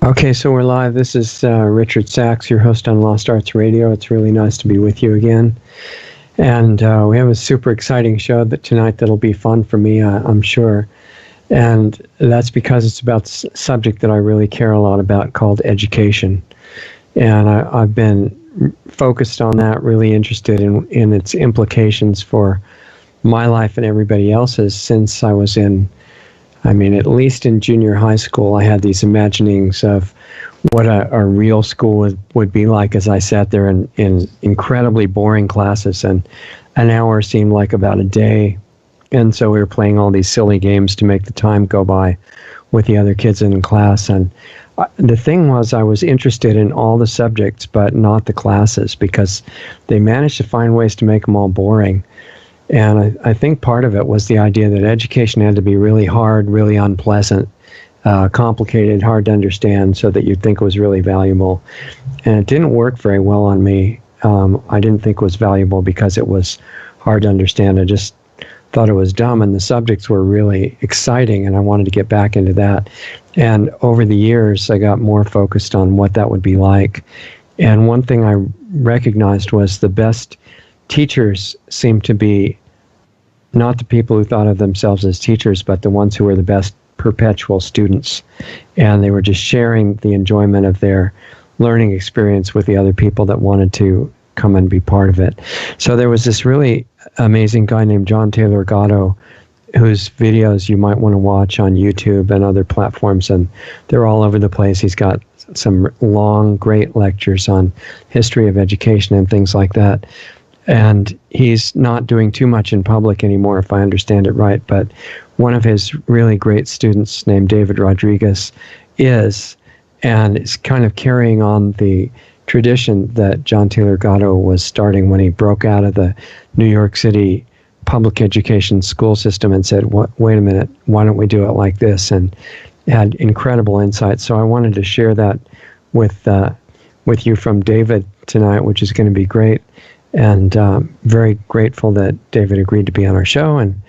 Okay, so we're live. This is Richard Sachs, your host on Lost Arts Radio. It's really nice to be with you again. And we have a super exciting show tonight that'll be fun for me, I'm sure. And that's because it's about a subject that I really care a lot about called education. And I've been focused on that, really interested in its implications for my life and everybody else's since I was at least in junior high school, I had these imaginings of what a real school would be like as I sat there in incredibly boring classes, and an hour seemed like about a day. And so we were playing all these silly games to make the time go by with the other kids in class. And the thing was, I was interested in all the subjects, but not the classes, because they managed to find ways to make them all boring. And I think part of it was the idea that education had to be really hard, really unpleasant, complicated, hard to understand, so that you'd think it was really valuable. And it didn't work very well on me. I didn't think it was valuable because it was hard to understand. I just thought it was dumb, and the subjects were really exciting, and I wanted to get back into that. And over the years, I got more focused on what that would be like. And one thing I recognized was the best teachers seemed to be not the people who thought of themselves as teachers, but the ones who were the best perpetual students. And they were just sharing the enjoyment of their learning experience with the other people that wanted to come and be part of it. So there was this really amazing guy named John Taylor Gatto, whose videos you might want to watch on YouTube and other platforms, and they're all over the place. He's got some long, great lectures on history of education and things like that. And he's not doing too much in public anymore, if I understand it right. But one of his really great students named David Rodriguez is kind of carrying on the tradition that John Taylor Gatto was starting when he broke out of the New York City public education school system and said, wait a minute, why don't we do it like this? And had incredible insights. So I wanted to share that with you from David tonight, which is going to be great. And very grateful that David agreed to be on our show. And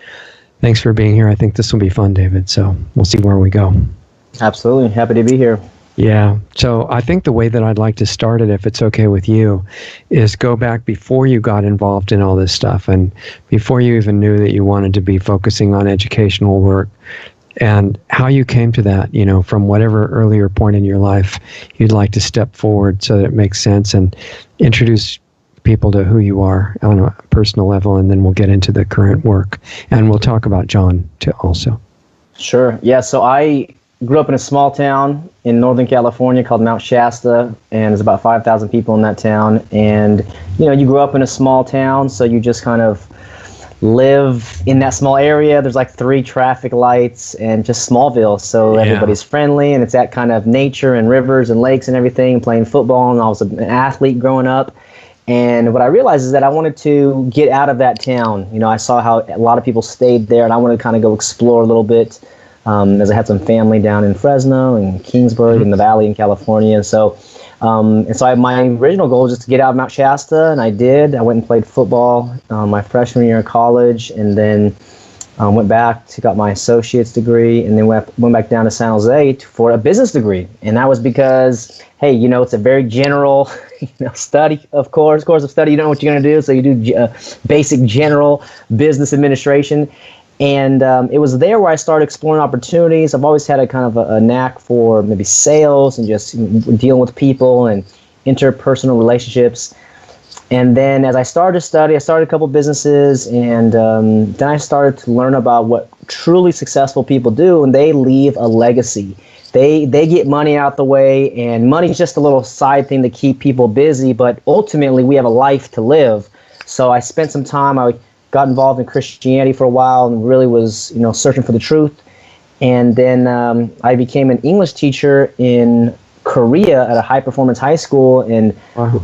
thanks for being here. I think this will be fun, David. So we'll see where we go. Absolutely. Happy to be here. Yeah. So I think the way that I'd like to start it, if it's okay with you, is go back before you got involved in all this stuff and before you even knew that you wanted to be focusing on educational work, and how you came to that, from whatever earlier point in your life you'd like to step forward so that it makes sense, and introduce people to who you are on a personal level, and then we'll get into the current work, and we'll talk about John too also. Sure. Yeah, so I grew up in a small town in Northern California called Mount Shasta, and there's about 5,000 people in that town. And you grew up in a small town, so you just kind of live in that small area. There's like 3 traffic lights and just Smallville, so everybody's friendly, and it's that kind of nature and rivers and lakes and everything, playing football. And I was an athlete growing up. And what I realized is that I wanted to get out of that town. I saw how a lot of people stayed there, and I wanted to kind of go explore a little bit, as I had some family down in Fresno and Kingsburg in the Valley in California. And so my original goal was just to get out of Mount Shasta, and I did. I went and played football my freshman year of college, and then went back to got my associate's degree, and then went back down to San Jose for a business degree. And that was because, hey, it's a very general study, course of study. You don't know what you're going to do, so you do basic general business administration. And it was there where I started exploring opportunities. I've always had a kind of a knack for maybe sales and just dealing with people and interpersonal relationships. And then as I started to study, I started a couple businesses, and then I started to learn about what truly successful people do, and they leave a legacy. They get money out the way, and money's just a little side thing to keep people busy, but ultimately we have a life to live. So I spent some time, I got involved in Christianity for a while and really was, searching for the truth. And then I became an English teacher in Korea at a high-performance high school, and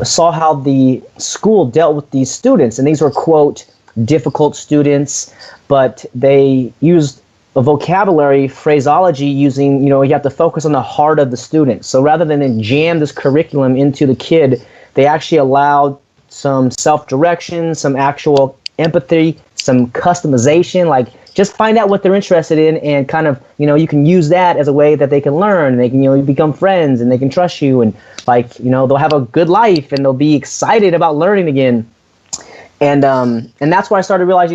saw how the school dealt with these students. And these were, quote, difficult students, but they used a vocabulary, phraseology using, you have to focus on the heart of the student. So rather than jam this curriculum into the kid, they actually allowed some self-direction, some actual empathy, some customization, like just find out what they're interested in, and kind of, you can use that as a way that they can learn. They can, become friends, and they can trust you, and like, they'll have a good life, and they'll be excited about learning again. And that's where I started to realize,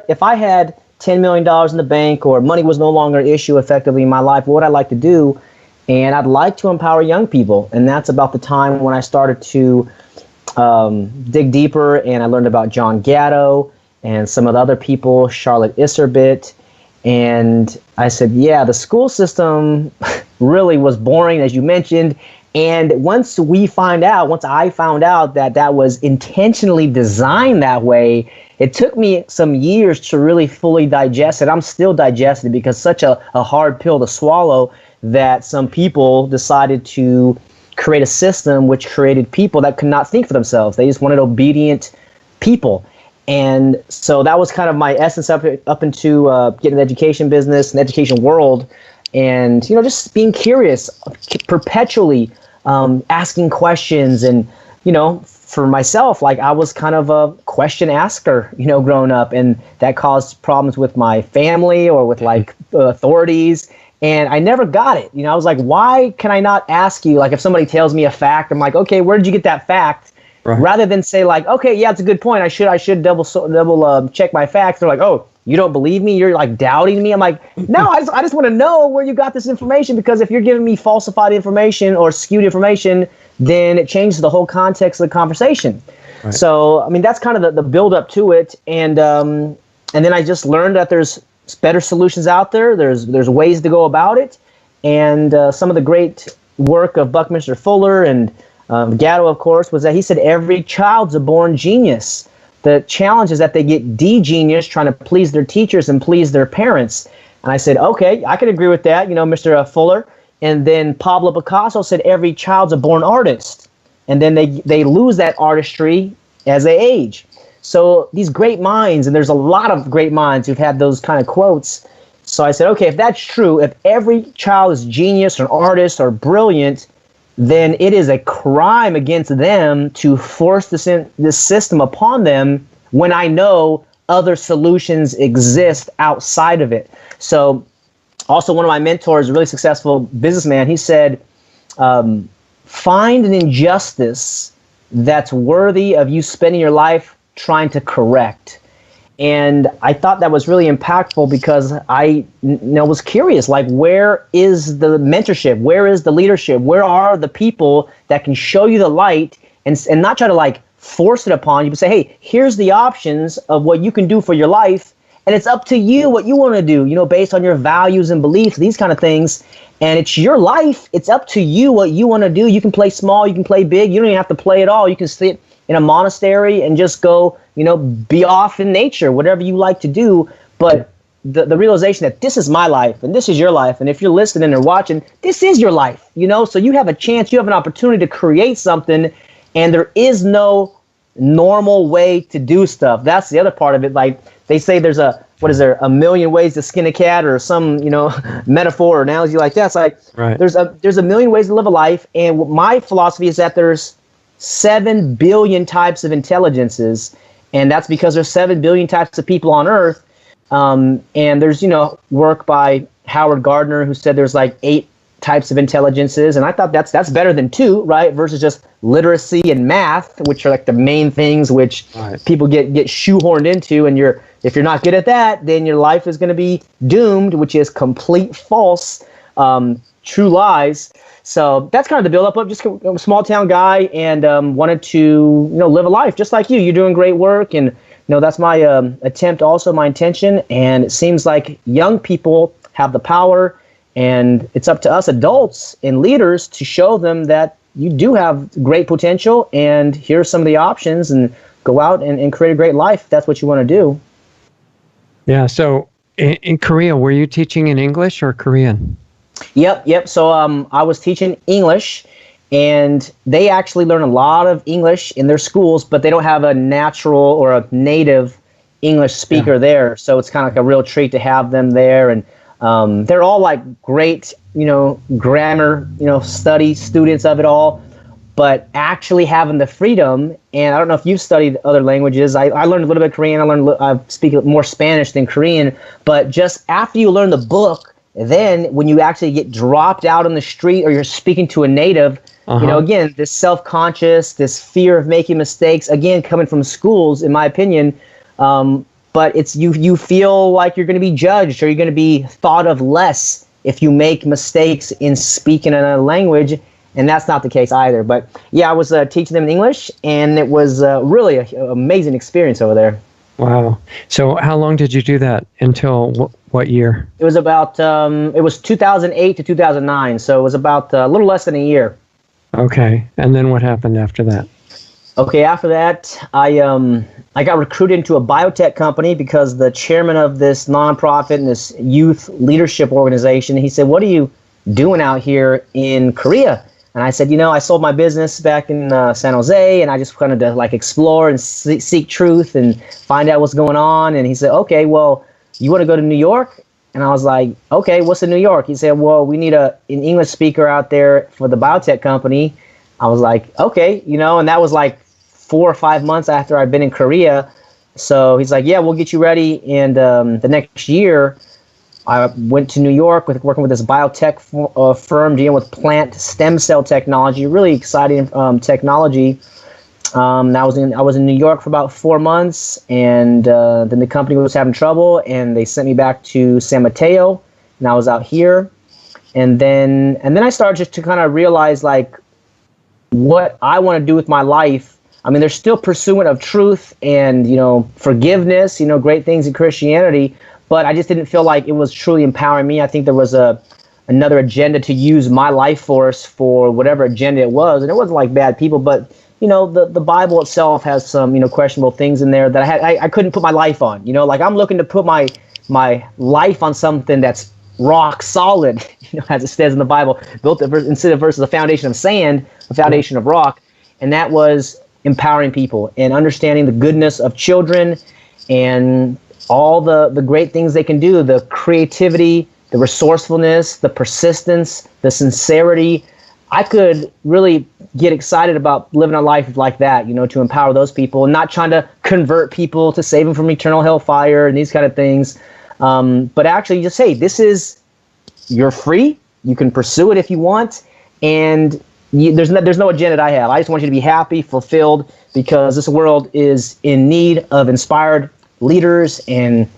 if I had $10 million in the bank, or money was no longer an issue effectively in my life, what would I like to do? And I'd like to empower young people. And that's about the time when I started to dig deeper, and I learned about John Gatto and some of the other people, Charlotte Iserbyt. And I said, yeah, the school system really was boring, as you mentioned. And once I found out that that was intentionally designed that way, it took me some years to really fully digest it. I'm still digesting it, because such a hard pill to swallow, that some people decided to create a system which created people that could not think for themselves. They just wanted obedient people. And so that was kind of my essence up into getting the education business and education world. And, just being curious, perpetually asking questions. And, for myself, like, I was kind of a question asker, growing up, and that caused problems with my family or with like authorities. And I never got it. I was like, why can I not ask you? Like, if somebody tells me a fact, I'm like, okay, where did you get that fact? Right. Rather than say like, okay, yeah, it's a good point. I should double check my facts. They're like, oh, you don't believe me? You're like doubting me? I'm like, no, I just want to know where you got this information, because if you're giving me falsified information or skewed information, then it changes the whole context of the conversation. Right. So, I mean, that's kind of the build up to it. And then I just learned that there's better solutions out there. There's ways to go about it. And some of the great work of Buckminster Fuller and Gatto, of course, was that he said every child's a born genius. The challenge is that they get de-genius trying to please their teachers and please their parents. And I said, okay, I can agree with that, Mr. Fuller. And then Pablo Picasso said every child's a born artist. And then they lose that artistry as they age. So these great minds, and there's a lot of great minds who've had those kind of quotes. So I said, okay, if that's true, if every child is genius or artist or brilliant, then it is a crime against them to force this system upon them when I know other solutions exist outside of it. So also one of my mentors, a really successful businessman, he said, find an injustice that's worthy of you spending your life trying to correct. And I thought that was really impactful, because I was curious, like, where is the mentorship? Where is the leadership? Where are the people that can show you the light and not try to like force it upon you, but say, hey, here's the options of what you can do for your life. And it's up to you what you want to do, based on your values and beliefs, these kind of things. And it's your life. It's up to you what you want to do. You can play small, you can play big. You don't even have to play at all. You can sit in a monastery and just go, be off in nature, whatever you like to do. But the realization that this is my life and this is your life. And if you're listening or watching, this is your life, so you have a chance, you have an opportunity to create something, and there is no normal way to do stuff. That's the other part of it. Like they say there's a million ways to skin a cat, or some, metaphor or analogy like that. It's like, right. There's a million ways to live a life. And my philosophy is that there's 7 billion types of intelligences, and that's because there's 7 billion types of people on Earth. And there's, work by Howard Gardner who said there's like 8 types of intelligences, and I thought that's better than 2, right? Versus just literacy and math, which are like the main things which right. people get shoehorned into, and if you're not good at that, then your life is going to be doomed, which is complete false, true lies. So that's kind of the build-up of just a small-town guy, and wanted to live a life just like you. You're doing great work, and that's my attempt, also my intention. And it seems like young people have the power, and it's up to us adults and leaders to show them that you do have great potential, and here's some of the options, and go out and create a great life if that's what you want to do. Yeah. So in Korea, were you teaching in English or Korean? Yep. So I was teaching English, and they actually learn a lot of English in their schools, but they don't have a natural or a native English speaker there. So it's kind of like a real treat to have them there. And they're all like great, grammar, study students of it all. but actually having the freedom. And I don't know if you've studied other languages. I learned a little bit of Korean. I speak more Spanish than Korean. But just after you learn the book, then when you actually get dropped out on the street or you're speaking to a native, again, this self-conscious, this fear of making mistakes, again, coming from schools, in my opinion, but it's you feel like you're going to be judged or you're going to be thought of less if you make mistakes in speaking another language, and that's not the case either. But yeah, I was teaching them in English, and it was really an amazing experience over there. Wow. So how long did you do that? Until what year? It was about, it was 2008 to 2009, so it was about a little less than a year. Okay. And then what happened after that? Okay, after that, I got recruited into a biotech company because the chairman of this nonprofit and this youth leadership organization, he said, "What are you doing out here in Korea?" And I said, I sold my business back in San Jose, and I just wanted to explore and seek truth and find out what's going on. And he said, "Okay, well, you want to go to New York?" And I was like, "Okay, what's in New York?" He said, "Well, we need an English speaker out there for the biotech company." I was like, "Okay," and that was like 4 or 5 months after I'd been in Korea. So he's like, "Yeah, we'll get you ready." And the next year, I went to New York working with this biotech firm dealing with plant stem cell technology, really exciting technology. I was in New York for about 4 months, and then the company was having trouble, and they sent me back to San Mateo, and I was out here. And then I started just to kind of realize what I want to do with my life. I mean, there's still pursuit of truth and, forgiveness, great things in Christianity, but I just didn't feel like it was truly empowering me. I think there was another agenda to use my life force for whatever agenda it was, and it wasn't like bad people, but the Bible itself has some questionable things in there that I couldn't put my life on. I'm looking to put my life on something that's rock solid, as it says in the Bible, built instead of versus a foundation of sand, a foundation of rock, and that was empowering people and understanding the goodness of children and all the great things they can do, the creativity, the resourcefulness, the persistence, the sincerity. I could really get excited about living a life like that, to empower those people and not trying to convert people to save them from eternal hellfire and these kind of things. But actually just, hey, you're free. You can pursue it if you want. And there's no agenda that I have. I just want you to be happy, fulfilled, because this world is in need of inspired leaders and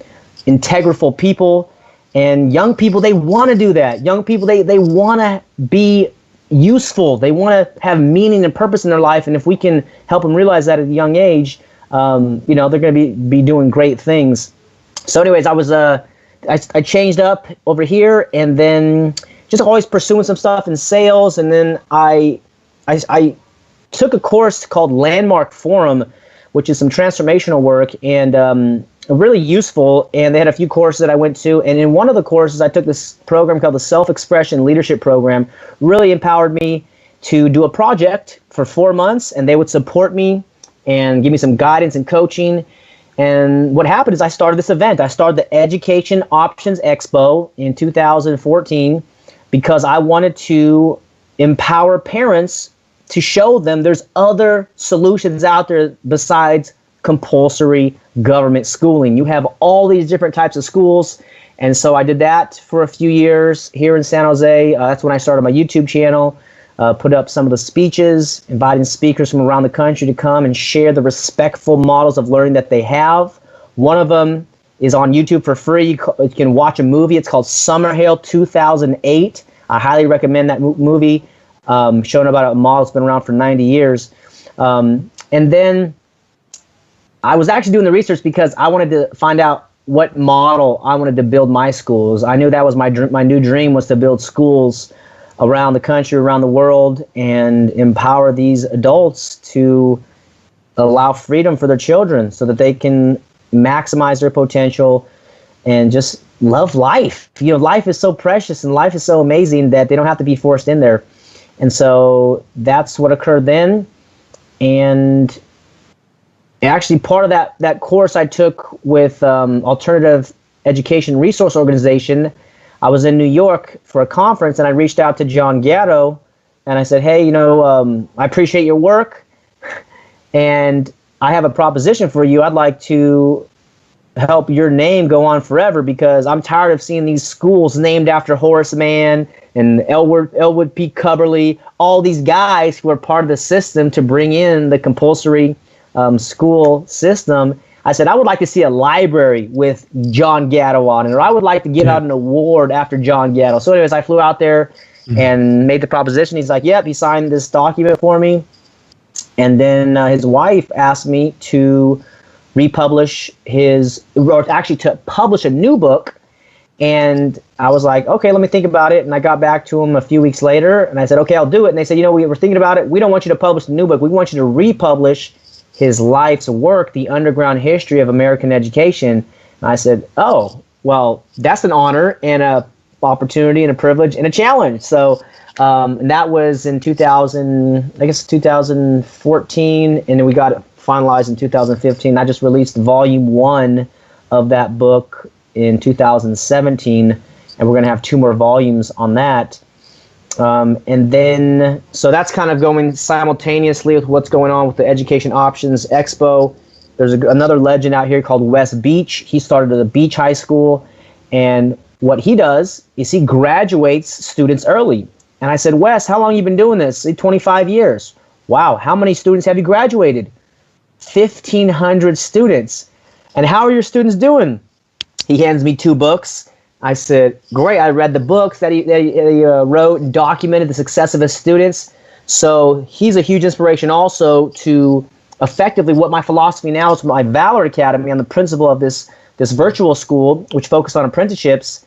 integral people. And young people, they want to do that. Young people, they want to be useful. They want to have meaning and purpose in their life. And if we can help them realize that at a young age, they're going to be doing great things. So anyways, I changed up over here, and then just always pursuing some stuff in sales. And then I took a course called Landmark Forum, which is some transformational work, and really useful. And they had a few courses that I went to. And in one of the courses, I took this program called the Self-Expression Leadership Program. Really empowered me to do a project for 4 months, and they would support me and give me some guidance and coaching. And what happened is I started this event. I started the Education Options Expo in 2014 because I wanted to empower parents to show them there's other solutions out there besides compulsory government schooling. You have all these different types of schools. And so I did that for a few years here in San Jose. That's when I started my YouTube channel, put up some of the speeches, inviting speakers from around the country to come and share the respectful models of learning that they have. One of them is on YouTube for free. You can watch a movie. It's called Summerhill 2008. I highly recommend that movie, showing about a model that's been around for 90 years. And then I was actually doing the research because I wanted to find out what model I wanted to build my schools. I knew that was my new dream, was to build schools around the country, around the world, and empower these adults to allow freedom for their children so that they can maximize their potential and just love life. Life is so precious and life is so amazing that they don't have to be forced in there. And so that's what occurred then. And actually, part of that course I took with Alternative Education Resource Organization, I was in New York for a conference, and I reached out to John Gatto and I said, hey, I appreciate your work, and I have a proposition for you. I'd like to help your name go on forever, because I'm tired of seeing these schools named after Horace Mann and Elwood P. Cubberley, all these guys who are part of the system to bring in the compulsory school system. I said, I would like to see a library with John Gatto on it, or I would like to give out an award after John Gatto. So anyways, I flew out there and made the proposition. He's like, yep, he signed this document for me. And then his wife asked me to republish to publish a new book. And I was like, okay, let me think about it. And I got back to him a few weeks later, and I said, okay, I'll do it. And they said, we were thinking about it. We don't want you to publish a new book. We want you to republish his life's work, The Underground History of American Education. And I said, oh, well, that's an honor and a opportunity and a privilege and a challenge. So and that was in 2014, and then we got it finalized in 2015. I just released volume 1 of that book in 2017, and we're going to have 2 more volumes on that. And then, so that's kind of going simultaneously with what's going on with the Education Options Expo. There's another legend out here called Wes Beach. He started at the Beach High School, and what he does is he graduates students early. And I said, Wes, how long have you been doing this? 25 years. Wow, how many students have you graduated? 1,500 students. And how are your students doing? He hands me 2 books. I said, great, I read the books that he wrote and documented the success of his students. So he's a huge inspiration also to effectively what my philosophy now is, my Valor Academy. I'm the principal of this virtual school, which focuses on apprenticeships.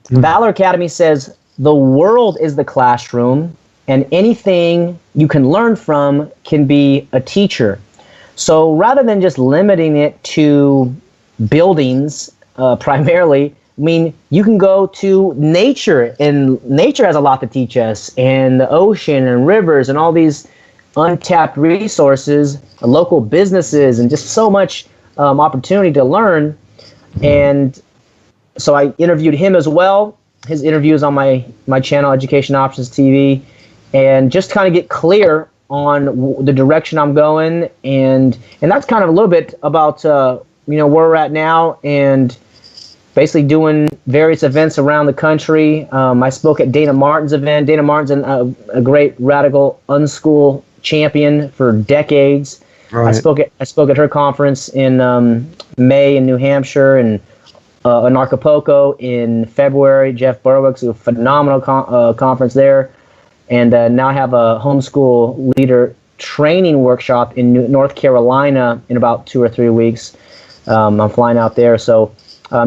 Valor Academy says the world is the classroom, and anything you can learn from can be a teacher. So rather than just limiting it to buildings primarily, I mean, you can go to nature, and nature has a lot to teach us, and the ocean and rivers and all these untapped resources, local businesses, and just so much opportunity to learn. And so I interviewed him as well. His interview is on my channel, Education Options TV, and just kind of get clear on the direction I'm going. And that's kind of a little bit about where we're at now, and basically doing various events around the country. I spoke at Dana Martin's event. Dana Martin's a great radical unschool champion for decades. Right. I spoke at her conference in May in New Hampshire, and in Acapulco in February. Jeff Berwick's a phenomenal conference there. And now I have a homeschool leader training workshop in North Carolina in about 2 or 3 weeks. I'm flying out there. So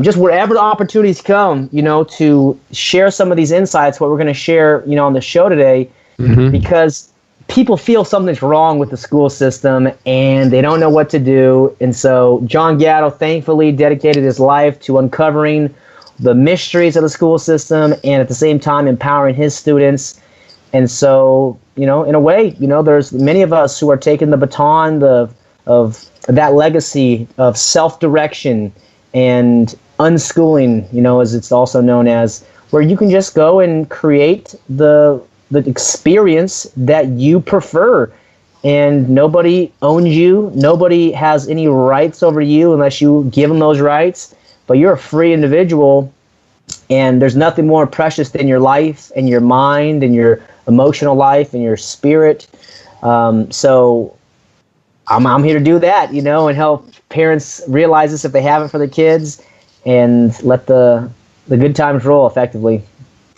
just wherever the opportunities come, to share some of these insights, what we're going to share, on the show today, because people feel something's wrong with the school system and they don't know what to do. And so John Gatto thankfully dedicated his life to uncovering the mysteries of the school system and at the same time empowering his students. And so, in a way, there's many of us who are taking the baton of that legacy of self-direction and unschooling, as it's also known as, where you can just go and create the experience that you prefer, and nobody owns you. Nobody has any rights over you unless you give them those rights, but you're a free individual, and there's nothing more precious than your life and your mind and your emotional life and your spirit. So I'm here to do that, and help parents realize this if they haven't for their kids, and let the good times roll effectively.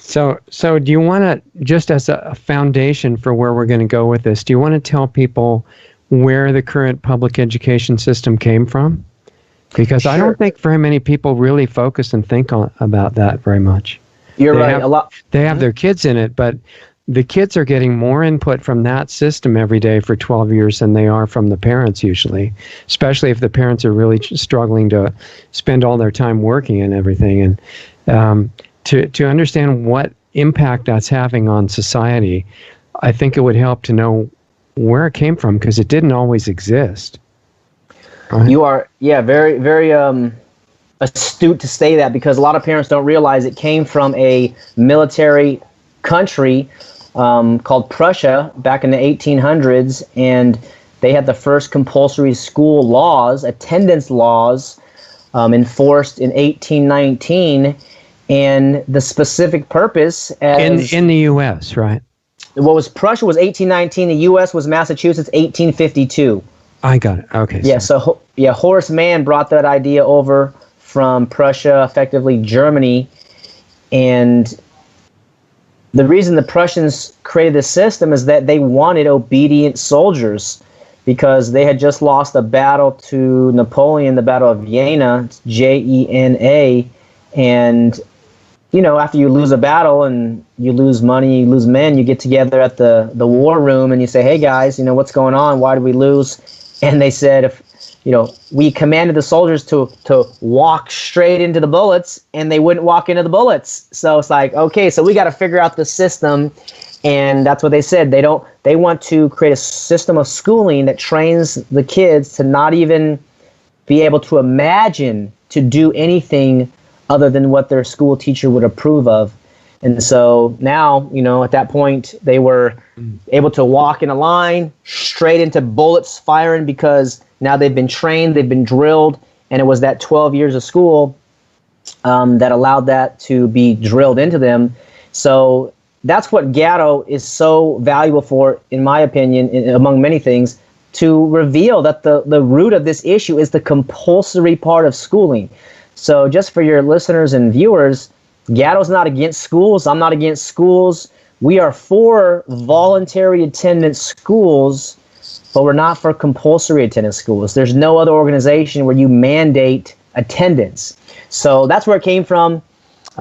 So do you want to, just as a foundation for where we're going to go with this, do you want to tell people where the current public education system came from? Because I don't think very many people really focus and think about that very much. You're right. They have their kids in it, but the kids are getting more input from that system every day for 12 years than they are from the parents usually, especially if the parents are really struggling to spend all their time working and everything. And to understand what impact that's having on society, I think it would help to know where it came from, because it didn't always exist. Right? You are, very, very astute to say that, because a lot of parents don't realize it came from a military country called Prussia back in the 1800s, and they had the first compulsory school laws, attendance laws, enforced in 1819, and the specific purpose as in the U.S., right? What was Prussia was 1819. The U.S. was Massachusetts, 1852. I got it. Okay. Yeah. So Horace Mann brought that idea over from Prussia, effectively Germany, and the reason the Prussians created this system is that they wanted obedient soldiers, because they had just lost a battle to Napoleon, the Battle of Jena, Jena, and after you lose a battle and you lose money, you lose men, you get together at the war room and you say, hey guys, what's going on? Why did we lose? And they said, we commanded the soldiers to walk straight into the bullets, and they wouldn't walk into the bullets. So it's like, okay, so we got to figure out the system. And that's what they said. They want to create a system of schooling that trains the kids to not even be able to imagine to do anything other than what their school teacher would approve of. And so now, at that point, they were able to walk in a line straight into bullets firing, because now they've been trained, they've been drilled, and it was that 12 years of school that allowed that to be drilled into them. So that's what Gatto is so valuable for, in my opinion, among many things, to reveal that the root of this issue is the compulsory part of schooling. So just for your listeners and viewers, Gatto's not against schools. I'm not against schools. We are for voluntary attendance schools, but we're not for compulsory attendance schools. There's no other organization where you mandate attendance. So that's where it came from,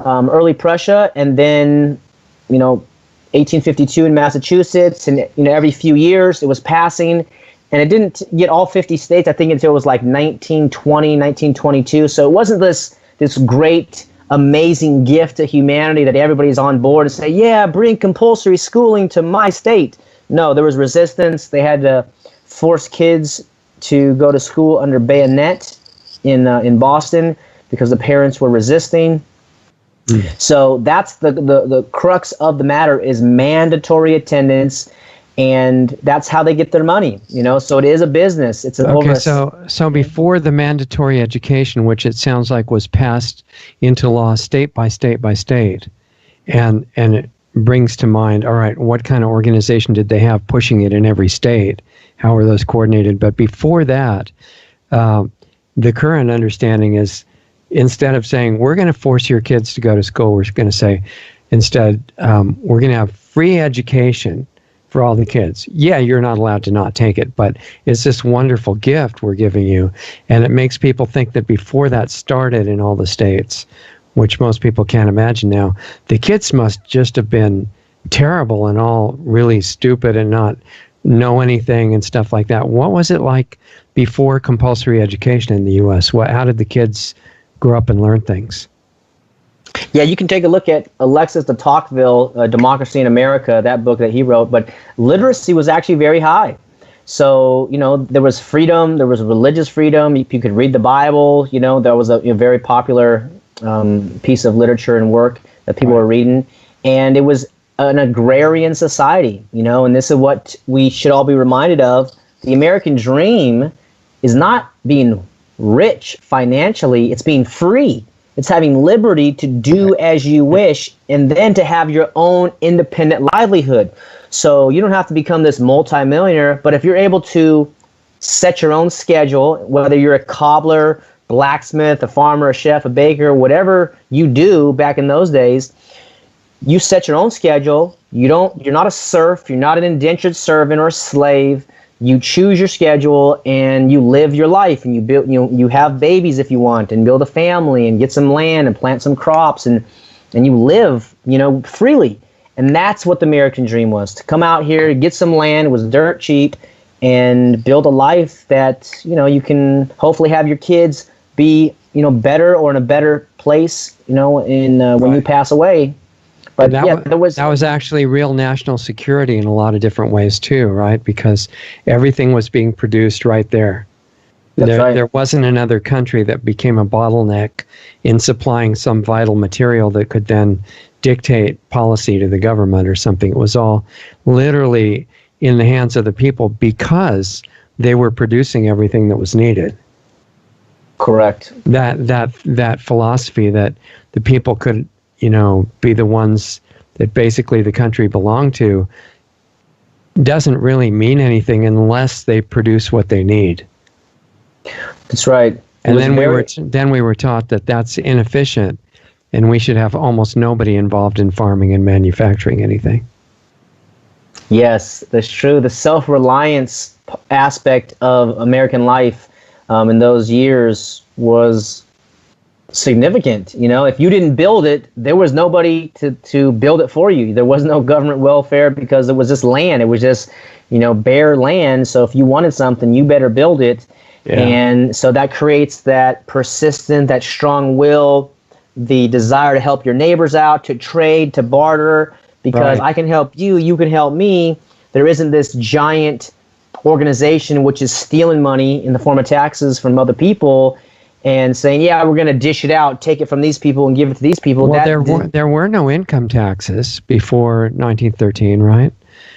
early Prussia, and then 1852 in Massachusetts, and every few years it was passing, and it didn't get all 50 states, I think, until it was like 1920, 1922. So it wasn't this great, amazing gift to humanity that everybody's on board and say, yeah, bring compulsory schooling to my state. No, there was resistance. They had to force kids to go to school under bayonet in Boston because the parents were resisting. So that's the crux of the matter, is mandatory attendance, and that's how they get their money. So it is a business. It's so before the mandatory education, which it sounds like was passed into law state by state by state, and it brings to mind, all right, what kind of organization did they have pushing it in every state? How are those coordinated? But before that, the current understanding is, instead of saying, we're going to force your kids to go to school, we're going to say, instead, we're going to have free education for all the kids. Yeah, you're not allowed to not take it, but it's this wonderful gift we're giving you. And it makes people think that before that started in all the states, which most people can't imagine now, the kids must just have been terrible and all really stupid and not know anything and stuff like that. What was it like before compulsory education in the U.S.? How did the kids grow up and learn things? Yeah, you can take a look at Alexis de Tocqueville, Democracy in America, that book that he wrote, but literacy was actually very high. So, there was freedom, there was religious freedom, you could read the Bible, there was a very popular piece of literature and work that people were reading, and it was an agrarian society, and this is what we should all be reminded of. The American dream is not being rich financially, it's being free. It's having liberty to do as you wish, and then to have your own independent livelihood. So you don't have to become this multimillionaire, but if you're able to set your own schedule, whether you're a cobbler, blacksmith, a farmer, a chef, a baker, whatever you do back in those days, you set your own schedule. You're not a serf, you're not an indentured servant or a slave. You choose your schedule and you live your life, and you have babies if you want, and build a family and get some land and plant some crops, and you live, freely. And that's what the American dream was, to come out here, get some land, it was dirt cheap, and build a life that, you can hopefully have your kids be, better or in a better place, when you pass away. But that was actually real national security in a lot of different ways too, right? Because everything was being produced right there. There wasn't another country that became a bottleneck in supplying some vital material that could then dictate policy to the government or something. It was all literally in the hands of the people because they were producing everything that was needed. Correct. That philosophy that the people could, be the ones that basically the country belonged to doesn't really mean anything unless they produce what they need. That's right. And then we were taught that that's inefficient, and we should have almost nobody involved in farming and manufacturing anything. Yes, that's true. The self-reliance aspect of American life in those years was significant. If you didn't build it, there was nobody to build it for you. There was no government welfare because it was just land. It was just, bare land. So if you wanted something, you better build it. Yeah. And so that creates that persistent, that strong will, the desire to help your neighbors out, to trade, to barter, because I can help you, you can help me. There isn't this giant organization which is stealing money in the form of taxes from other people and saying, yeah, we're going to dish it out, take it from these people and give it to these people. Well, there were no income taxes before 1913, right?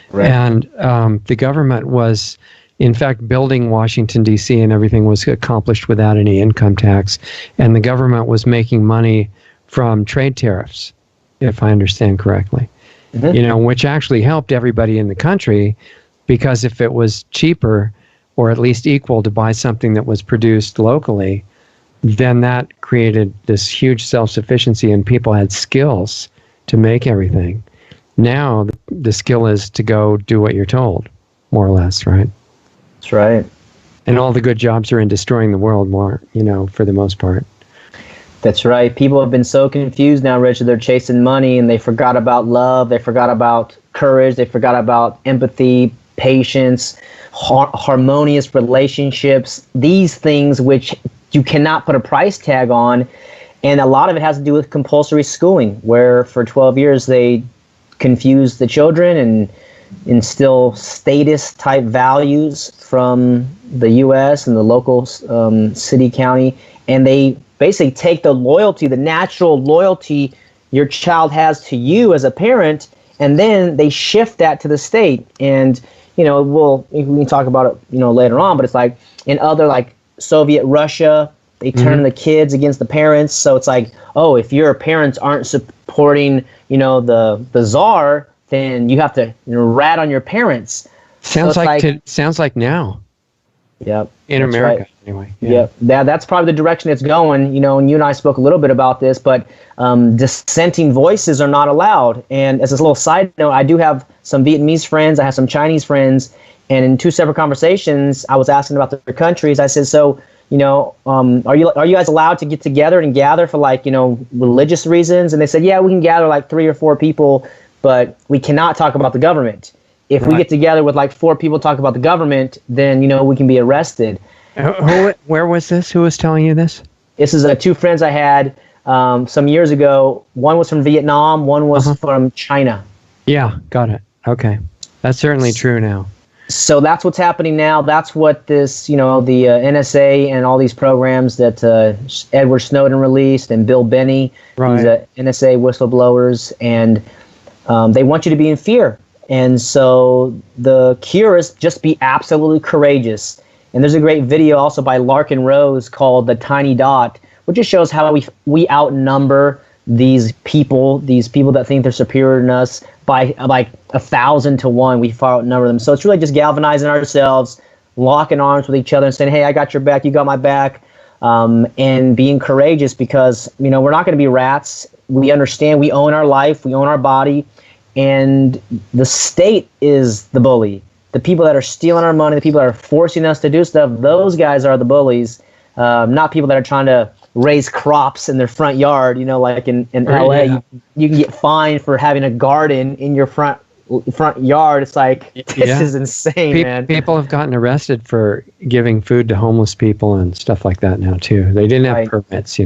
Right. And the government was, in fact, building Washington, D.C. and everything was accomplished without any income tax. And the government was making money from trade tariffs, if I understand correctly. Mm-hmm. Which actually helped everybody in the country, because if it was cheaper or at least equal to buy something that was produced locally, then that created this huge self-sufficiency and people had skills to make everything. Now the skill is to go do what you're told, more or less, right? That's right. And all the good jobs are in destroying the world more, for the most part. That's right. People have been so confused now, Richard. They're chasing money and they forgot about love. They forgot about courage. They forgot about empathy, patience, harmonious relationships, these things which you cannot put a price tag on. And a lot of it has to do with compulsory schooling, where for 12 years they confuse the children and instill statist type values from the U.S. and the local city, county, and they basically take the loyalty, the natural loyalty your child has to you as a parent, and then they shift that to the state. And we can talk about it later on, but it's like in other like Soviet Russia, they turn the kids against the parents. So it's like, oh, if your parents aren't supporting the czar, then you have to rat on your parents. Sounds like now. Yep. In America, anyway. Yeah. That's probably the direction it's going. And you and I spoke a little bit about this, but dissenting voices are not allowed. And as a little side note, I do have some Vietnamese friends. I have some Chinese friends. And in two separate conversations, I was asking about their countries. I said, so, are you guys allowed to get together and gather for religious reasons? And they said, yeah, we can gather like 3 or 4 people, but we cannot talk about the government. If we get together with like 4 people talk about the government, then, we can be arrested. Where was this? Who was telling you this? This is 2 friends I had some years ago. One was from Vietnam. One was from China. Yeah, got it. Okay. That's certainly true now. So that's what's happening now. That's what this, the NSA and all these programs that Edward Snowden released and Bill Binney, these NSA whistleblowers, and they want you to be in fear. And so the cure is just be absolutely courageous. And there's a great video also by Larkin Rose called The Tiny Dot, which just shows how we outnumber these people that think they're superior than us by like 1,000 to 1. We far outnumber them. So it's really just galvanizing ourselves, locking arms with each other and saying, hey, I got your back, you got my back, and being courageous because, we're not going to be rats. We understand we own our life, we own our body, and the state is the bully. The people that are stealing our money, the people that are forcing us to do stuff, those guys are the bullies, not people that are trying to raise crops in their front yard. Like in LA, you can get fined for having a garden in your front yard. It's like, this is insane, man. People have gotten arrested for giving food to homeless people and stuff like that now, too. They didn't have permits,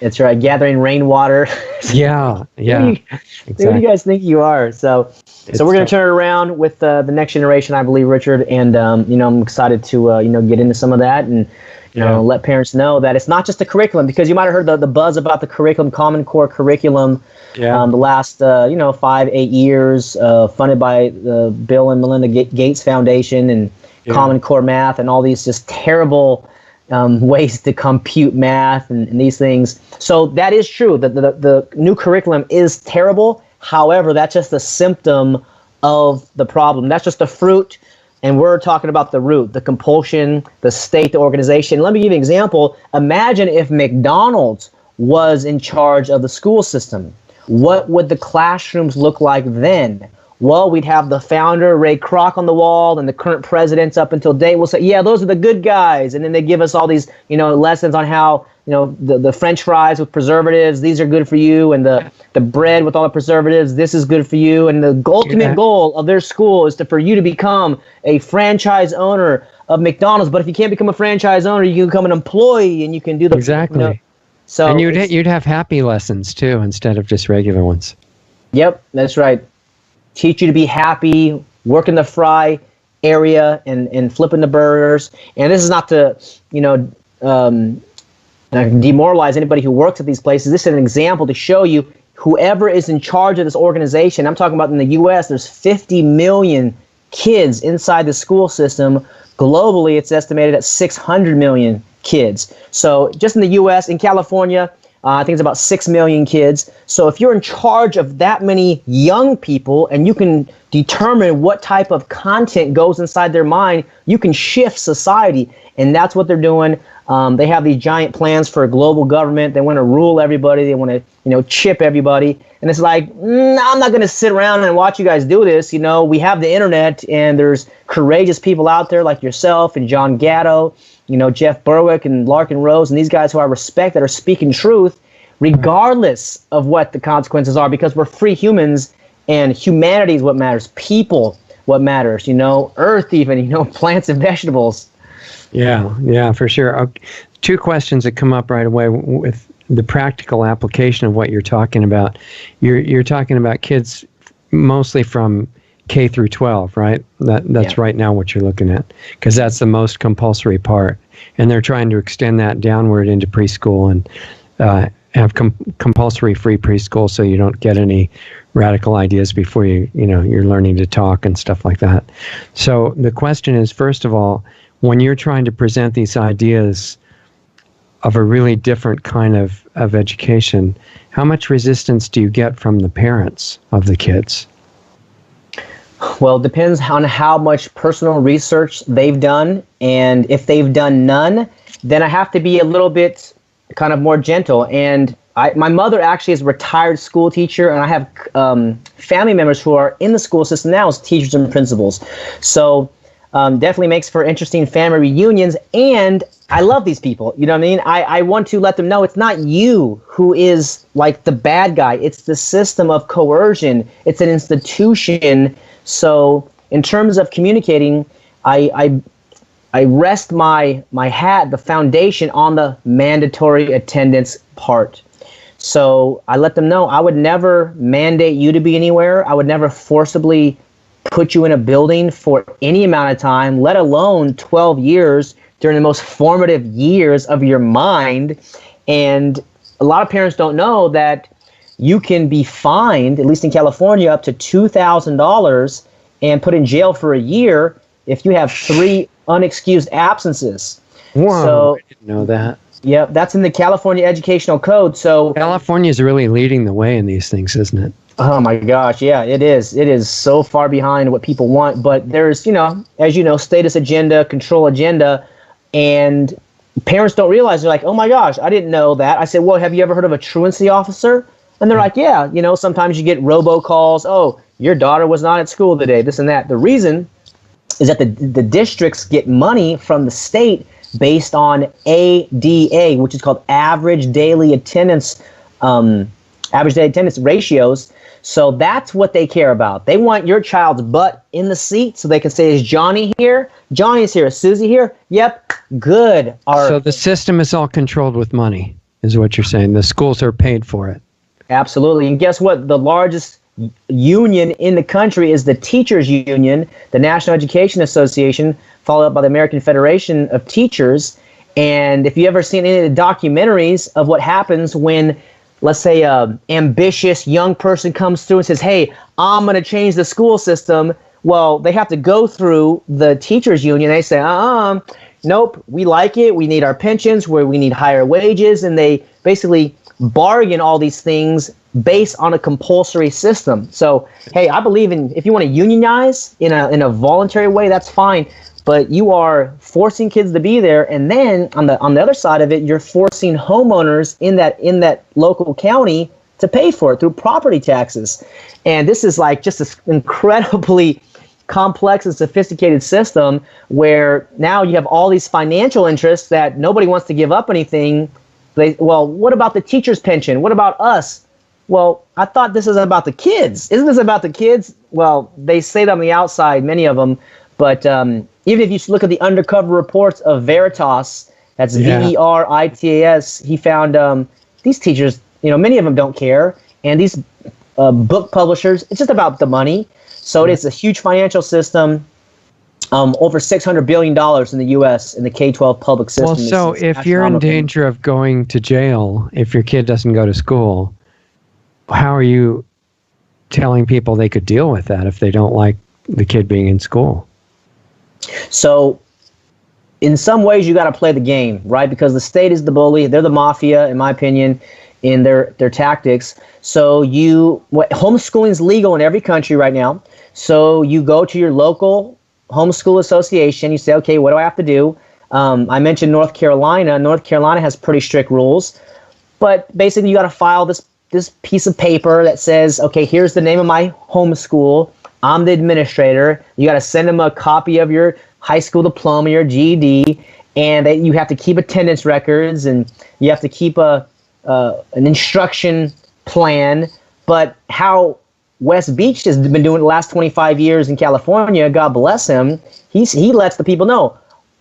That's right. Gathering rainwater. Yeah. Exactly. Who do you guys think you are? So we're going to turn it around with the next generation, I believe, Richard. And, I'm excited to, get into some of that. And, let parents know that it's not just the curriculum, because you might have heard the buzz about the curriculum, Common Core curriculum, the last 5-8 years, funded by the Bill and Melinda Gates Foundation and Common Core math and all these just terrible ways to compute math and these things. So that is true. The new curriculum is terrible. However, that's just a symptom of the problem. That's just the fruit. And we're talking about the root, the compulsion, the state, the organization. Let me give you an example. Imagine if McDonald's was in charge of the school system. What would the classrooms look like then? Well, we'd have the founder, Ray Kroc, on the wall, and the current presidents up until date will say, yeah, those are the good guys. And then they give us all these, lessons on how, the French fries with preservatives, these are good for you. And the bread with all the preservatives, this is good for you. And the ultimate goal of their school is for you to become a franchise owner of McDonald's. But if you can't become a franchise owner, you can become an employee and you can do the... Exactly. So and you'd have happy lessons, too, instead of just regular ones. Yep, that's right. Teach you to be happy, work in the fry area and flipping the burgers. And this is not to, demoralize anybody who works at these places. This is an example to show you whoever is in charge of this organization. I'm talking about in the U.S., there's 50 million kids inside the school system. Globally, it's estimated at 600 million kids. So just in the U.S., in California, I think it's about 6 million kids. So if you're in charge of that many young people and you can determine what type of content goes inside their mind, you can shift society. And that's what they're doing. They have these giant plans for a global government. They want to rule everybody. They want to, chip everybody. And it's like, I'm not going to sit around and watch you guys do this. We have the internet, and there's courageous people out there like yourself and John Gatto, Jeff Berwick and Larkin Rose, and these guys who I respect that are speaking truth, regardless of what the consequences are, because we're free humans, and humanity is what matters. People, what matters. Earth, even. Plants and vegetables. Yeah, for sure. Two questions that come up right away with the practical application of what you're talking about. You're talking about kids mostly from K through 12, right? That's right now what you're looking at, because that's the most compulsory part. And they're trying to extend that downward into preschool and have compulsory free preschool, so you don't get any radical ideas before you're learning to talk and stuff like that. So the question is, first of all, when you're trying to present these ideas of a really different kind of education, how much resistance do you get from the parents of the kids? Well, it depends on how much personal research they've done. And if they've done none, then I have to be a little bit kind of more gentle. And my mother actually is a retired school teacher, and I have family members who are in the school system now as teachers and principals. So definitely makes for interesting family reunions, and I love these people. You know what I mean? I want to let them know it's not you who is like the bad guy. It's the system of coercion. It's an institution. So in terms of communicating, I rest my hat, the foundation, on the mandatory attendance part. So I let them know I would never mandate you to be anywhere. I would never forcibly put you in a building for any amount of time, let alone 12 years during the most formative years of your mind. And a lot of parents don't know that you can be fined, at least in California, up to $2,000 and put in jail for a year if you have 3 unexcused absences. Whoa, so, I didn't know that. Yep, that's in the California Educational Code. So California is really leading the way in these things, isn't it? Oh my gosh, yeah, it is. It is so far behind what people want. But there's, as you know, status agenda, control agenda, and parents don't realize. They're like, oh my gosh, I didn't know that. I said, well, have you ever heard of a truancy officer? And they're like, yeah, sometimes you get robocalls. Oh, your daughter was not at school today, this and that. The reason is that the districts get money from the state based on ADA, which is called average daily attendance ratios. So that's what they care about. They want your child's butt in the seat so they can say, is Johnny here? Johnny's here. Is Susie here? Yep. Good. So the system is all controlled with money, is what you're saying. The schools are paid for it. Absolutely. And guess what? The largest union in the country is the Teachers Union, the National Education Association, followed up by the American Federation of Teachers. And if you ever seen any of the documentaries of what happens when, let's say, a ambitious young person comes through and says, hey, I'm going to change the school system. Well, they have to go through the teachers union. They say, nope, we like it. We need our pensions, where we need higher wages. And they basically bargain all these things based on a compulsory system. So, hey, I believe if you want to unionize in a voluntary way, that's fine. But you are forcing kids to be there, and then on the other side of it, you're forcing homeowners in that local county to pay for it through property taxes. And this is like just this incredibly complex and sophisticated system where now you have all these financial interests that nobody wants to give up anything. Well, what about the teacher's pension? What about us? Well, I thought this is about the kids. Isn't this about the kids? Well, they say that on the outside, many of them, but even if you look at the undercover reports of Veritas, that's Veritas, he found these teachers, many of them don't care. And these book publishers, it's just about the money. So it is a huge financial system, over $600 billion in the U.S. in the K-12 public system. Well, so if you're in danger of going to jail, if your kid doesn't go to school, how are you telling people they could deal with that if they don't like the kid being in school? So in some ways, you got to play the game, right? Because the state is the bully. They're the mafia, in my opinion, in their tactics. So homeschooling is legal in every country right now. So you go to your local homeschool association. You say, okay, what do I have to do? I mentioned North Carolina. North Carolina has pretty strict rules. But basically, you got to file this piece of paper that says, okay, here's the name of my homeschool. I'm the administrator. You got to send them a copy of your high school diploma, your GED, and you have to keep attendance records, and you have to keep an instruction plan. But how West Beach has been doing the last 25 years in California, God bless him, he lets the people know,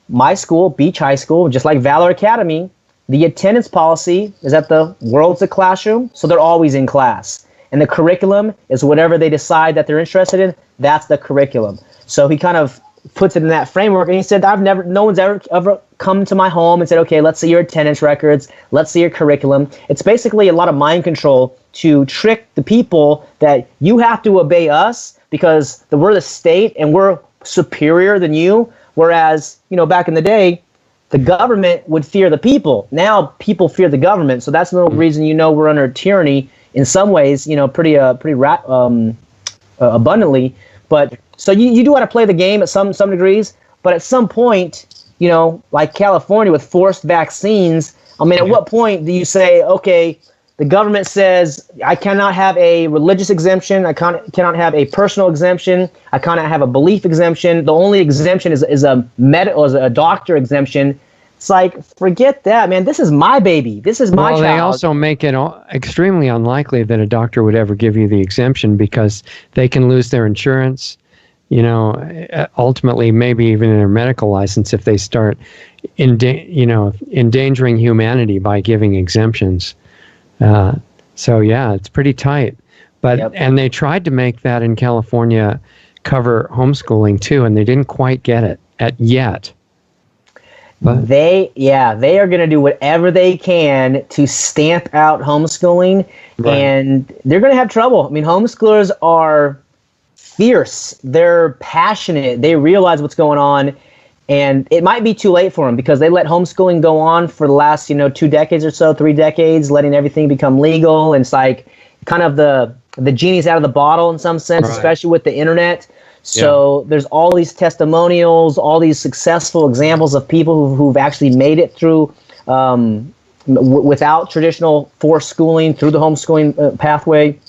my school, Beach High School, just like Valor Academy, the attendance policy is that the world's a classroom, so they're always in class. And the curriculum is whatever they decide that they're interested in, that's the curriculum. So he kind of puts it in that framework, and he said, no one's ever come to my home and said, okay, let's see your attendance records, let's see your curriculum. It's basically a lot of mind control to trick the people that you have to obey us because we're the state and we're superior than you. Whereas, back in the day, the government would fear the people. Now people fear the government. So that's the reason we're under tyranny in some ways, pretty abundantly. But so you do want to play the game at some degrees. But at some point, like California with forced vaccines, at what point do you say, okay, the government says I cannot have a religious exemption, I cannot have a personal exemption, I cannot have a belief exemption. The only exemption is a doctor exemption. It's like, forget that, man. This is my baby. This is my child. They also make it extremely unlikely that a doctor would ever give you the exemption because they can lose their insurance, ultimately maybe even their medical license if they start endangering humanity by giving exemptions. So yeah, it's pretty tight. But and they tried to make that in California cover homeschooling too, and they didn't quite get it yet. But they are going to do whatever they can to stamp out homeschooling, and they're going to have trouble. Homeschoolers are fierce. They're passionate. They realize what's going on, and it might be too late for them because they let homeschooling go on for the last 2 decades or so, 3 decades, letting everything become legal. And it's like kind of the genie's out of the bottle in some sense, especially with the internet. So there's all these testimonials, all these successful examples of people who've actually made it through without traditional forced schooling, through the homeschooling pathway.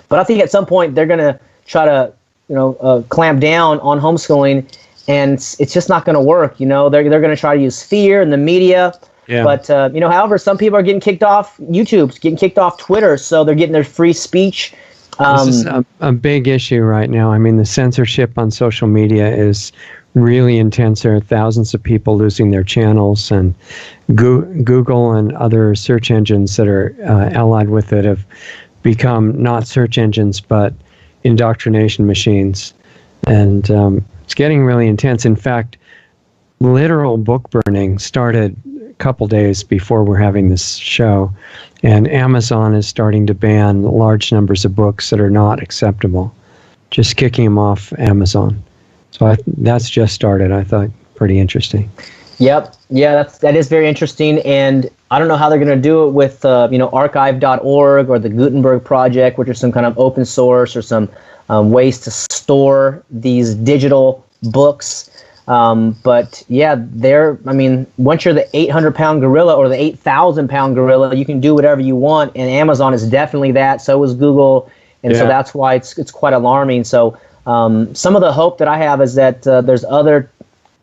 But I think at some point they're going to try to clamp down on homeschooling, and it's just not going to work. They're going to try to use fear and the media. Yeah. But however, some people are getting kicked off YouTube, getting kicked off Twitter, so they're getting their free speech. This is a big issue right now. The censorship on social media is really intense. There are thousands of people losing their channels, and Google and other search engines that are allied with it have become not search engines but indoctrination machines. And it's getting really intense. In fact, literal book burning started a couple days before we're having this show, and Amazon is starting to ban large numbers of books that are not acceptable, just kicking them off Amazon. So that's just started. I thought pretty interesting. Yep. Yeah, that is very interesting, and I don't know how they're going to do it with archive.org or the Gutenberg Project, which are some kind of open source or some ways to store these digital books. But yeah, once you're the 800-pound gorilla or the 8,000-pound gorilla, you can do whatever you want, and Amazon is definitely that. So is Google, and so that's why it's quite alarming. So some of the hope that I have is that there's other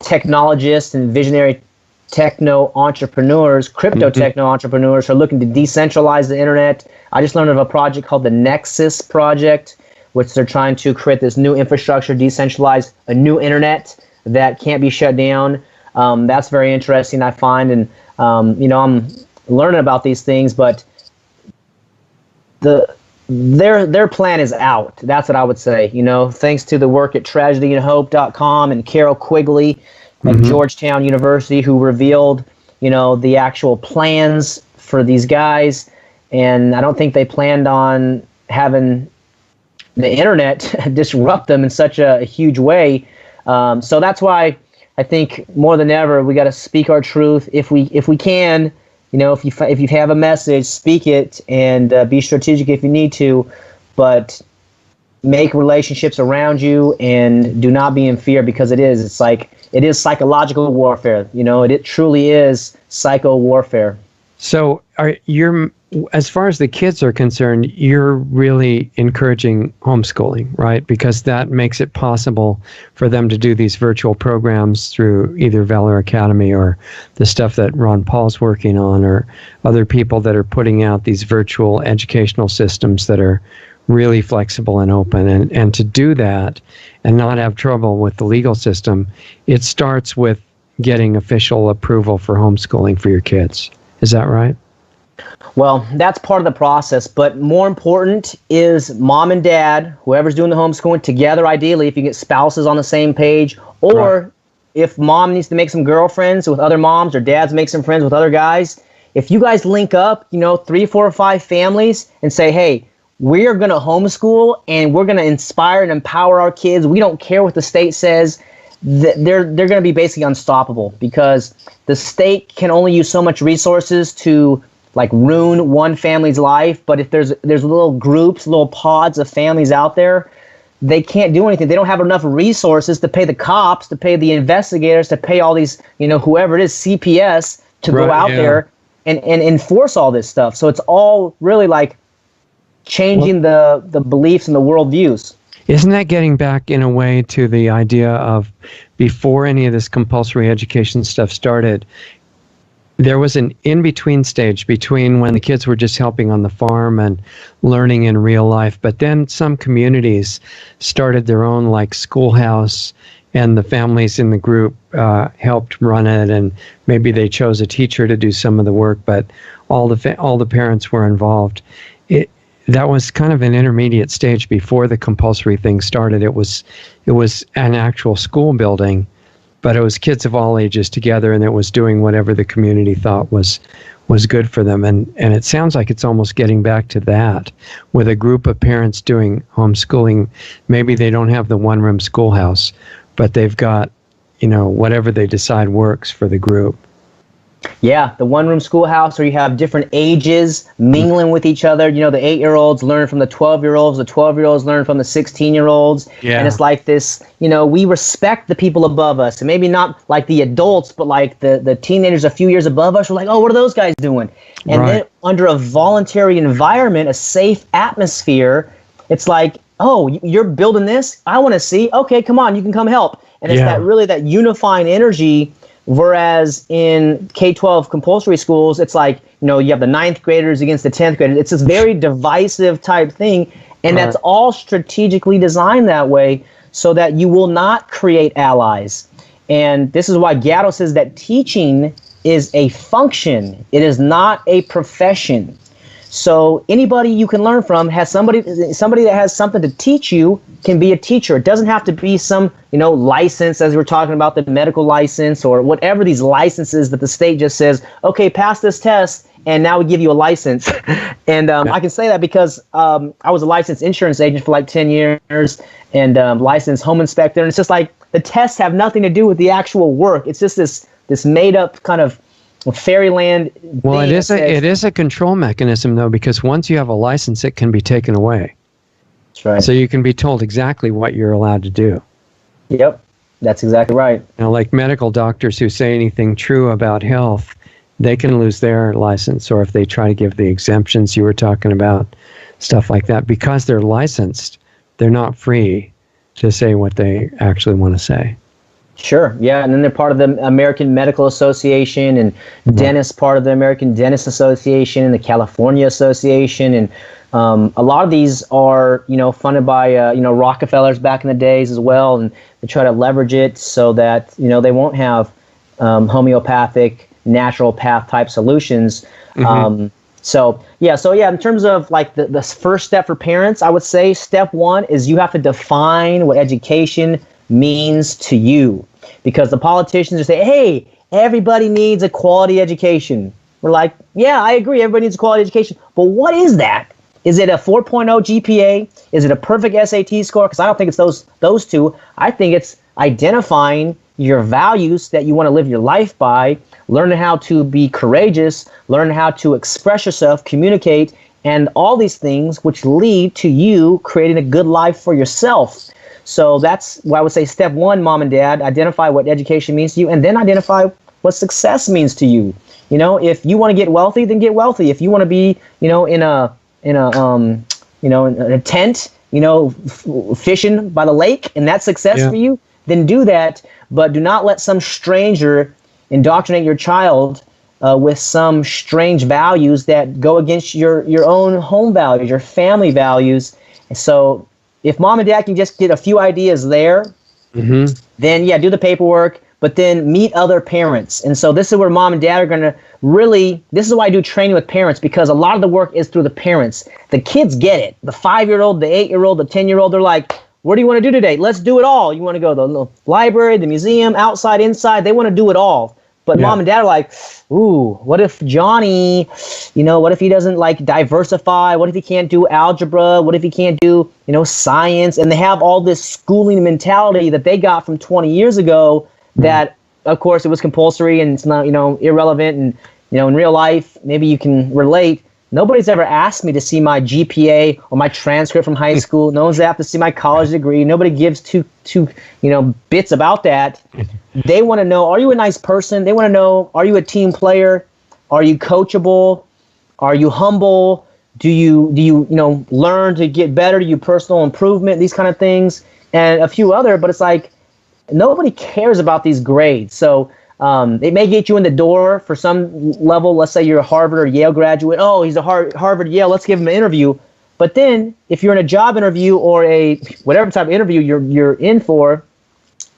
technologists and visionary techno entrepreneurs, crypto techno entrepreneurs who are looking to decentralize the internet. I just learned of a project called the Nexus Project, which they're trying to create this new infrastructure, decentralize a new internet that can't be shut down. That's very interesting, I find, and I'm learning about these things, but their plan is out. That's what I would say. Thanks to the work at tragedyandhope.com and Carol Quigley at Georgetown University, who revealed, the actual plans for these guys. And I don't think they planned on having the internet disrupt them in such a huge way. So that's why I think more than ever we got to speak our truth if we can. If you have a message, speak it, and be strategic if you need to, but make relationships around you and do not be in fear, because it is psychological warfare. It truly is psycho warfare. So as far as the kids are concerned, you're really encouraging homeschooling, right? Because that makes it possible for them to do these virtual programs through either Valor Academy or the stuff that Ron Paul's working on, or other people that are putting out these virtual educational systems that are really flexible and open. And to do that and not have trouble with the legal system, it starts with getting official approval for homeschooling for your kids. Is that right? Well, that's part of the process, but more important is mom and dad, whoever's doing the homeschooling, together ideally, if you get spouses on the same page, or if mom needs to make some girlfriends with other moms, or dads make some friends with other guys. If you guys link up, 3, 4, or 5 families and say, hey, we're going to homeschool and we're going to inspire and empower our kids. We don't care what the state says. They're going to be basically unstoppable, because the state can only use so much resources to ruin one family's life. But if there's little groups, little pods of families out there, they can't do anything. They don't have enough resources to pay the cops, to pay the investigators, to pay all these, whoever it is, CPS, to go out there and enforce all this stuff. So it's all really changing the beliefs and the worldviews. Isn't that getting back in a way to the idea of, before any of this compulsory education stuff started, there was an in-between stage between when the kids were just helping on the farm and learning in real life, but then some communities started their own schoolhouse, and the families in the group helped run it, and maybe they chose a teacher to do some of the work, but all the parents were involved. That was kind of an intermediate stage before the compulsory thing started. It was an actual school building, but it was kids of all ages together, and it was doing whatever the community thought was good for them. And it sounds like it's almost getting back to that, with a group of parents doing homeschooling. Maybe they don't have the one-room schoolhouse, but they've got, whatever they decide works for the group. Yeah, the one-room schoolhouse, where you have different ages mingling with each other. The 8-year-olds learn from the 12-year-olds, the 12-year-olds learn from the 16-year-olds. Yeah. And it's like this, we respect the people above us. And maybe not like the adults, but like the teenagers a few years above us. We're like, oh, what are those guys doing? And then under a voluntary environment, a safe atmosphere, it's like, oh, you're building this? I want to see. Okay, come on, you can come help. And it's that unifying energy. Whereas in K-12 compulsory schools, it's like, you have the 9th graders against the 10th graders. It's this very divisive type thing, and that's all strategically designed that way so that you will not create allies. And this is why Gatto says that teaching is a function. It is not a profession. So anybody you can learn from has somebody that has something to teach you can be a teacher. It doesn't have to be some, license, as we're talking about, the medical license or whatever these licenses that the state just says, okay, pass this test and now we give you a license. And I can say that because I was a licensed insurance agent for like 10 years and licensed home inspector. And it's just like the tests have nothing to do with the actual work. It's just this made up kind of fairyland. Well, it is a control mechanism, though, because once you have a license, it can be taken away. That's right. So you can be told exactly what you're allowed to do. Yep, that's exactly right. Now, like medical doctors who say anything true about health, they can lose their license, or if they try to give the exemptions you were talking about, stuff like that. Because they're licensed, they're not free to say what they actually want to say. Sure, yeah, and then they're part of the American Medical Association, and dentists part of the American Dentist Association and the California Association, and a lot of these are, funded by, Rockefellers back in the days as well, and they try to leverage it so that, they won't have homeopathic, naturopath type solutions. Mm-hmm. So in terms of like the first step for parents, I would say step one is you have to define what education means to you, because the politicians say, hey, everybody needs a quality education. We're like, yeah, I agree, everybody needs a quality education, but what is that? Is it a 4.0 GPA? Is it a perfect SAT score? Because I don't think it's those two. I think it's identifying your values that you want to live your life by, learning how to be courageous, learn how to express yourself, communicate, and all these things which lead to you creating a good life for yourself. So that's why I would say step one, mom and dad, identify what education means to you, and then identify what success means to you. If you want to get wealthy, then get wealthy. If you want to be, in a tent, fishing by the lake, and that's success for you, then do that. But do not let some stranger indoctrinate your child with some strange values that go against your own home values, your family values. And so if mom and dad can just get a few ideas there, mm-hmm. then do the paperwork, but then meet other parents. And so this is where mom and dad are going to this is why I do training with parents, because a lot of the work is through the parents. The kids get it. The 5-year-old, the 8-year-old, the 10-year-old, they're like, what do you want to do today? Let's do it all. You want to go to the library, the museum, outside, inside. They want to do it all. But mom and dad are like, ooh, what if Johnny, what if he doesn't diversify? What if he can't do algebra? What if he can't do, science? And they have all this schooling mentality that they got from 20 years ago that, of course, it was compulsory and it's not, irrelevant. And, in real life, maybe you can relate. Nobody's ever asked me to see my GPA or my transcript from high school. No one's asked to see my college degree. Nobody gives two bits about that. They want to know, are you a nice person? They want to know, are you a team player? Are you coachable? Are you humble? Do you learn to get better? Do you personal improvement? These kind of things, and a few other. But it's like nobody cares about these grades. So it may get you in the door for some level. Let's say you're a Harvard or Yale graduate. Oh, he's a Harvard, Yale. Let's give him an interview. But then if you're in a job interview or a whatever type of interview you're in for,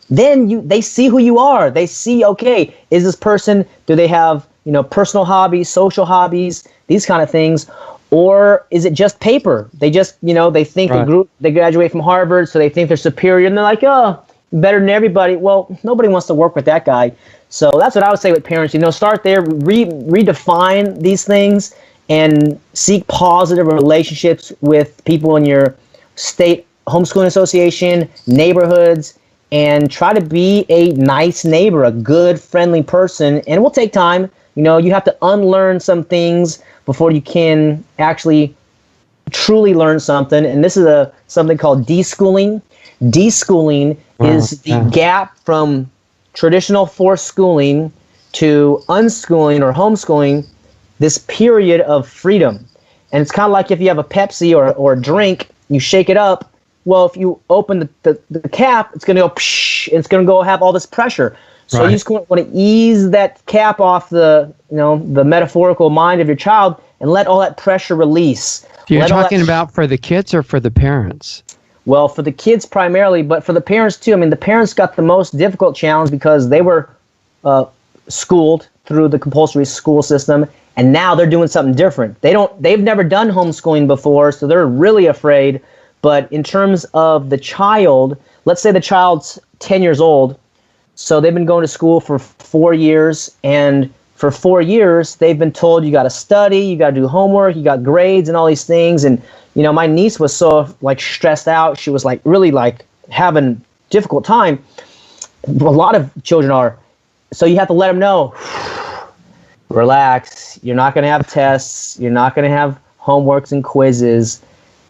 then they see who you are. They see, okay, is this person, do they have, personal hobbies, social hobbies, these kind of things, or is it just paper? They just, they think they graduate from Harvard, so they think they're superior, and they're like, oh, better than everybody. Well, nobody wants to work with that guy. So that's what I would say with parents. Start there, redefine these things, and seek positive relationships with people in your state homeschooling association, neighborhoods, and try to be a nice neighbor, a good, friendly person. And it will take time. You have to unlearn some things before you can actually truly learn something. And this is something called deschooling. Deschooling is the gap from traditional forced schooling to unschooling or homeschooling, this period of freedom. And it's kind of like if you have a Pepsi or a drink, you shake it up. Well, if you open the cap, it's going to go psh, and it's going to go have all this pressure. So you just want to ease that cap off the metaphorical mind of your child and let all that pressure release. You're talking about for the kids or for the parents? Well, for the kids primarily, but for the parents too. I mean, the parents got the most difficult challenge because they were schooled through the compulsory school system, and now they're doing something different. They've never done homeschooling before, so they're really afraid. But in terms of the child, let's say the child's 10 years old, so they've been going to school for 4 years, and for 4 years, they've been told you got to study, you got to do homework, you got grades and all these things. And, you know, my niece was so like stressed out. She was like really like having a difficult time. A lot of children are. So you have to let them know, relax, you're not going to have tests, you're not going to have homeworks and quizzes.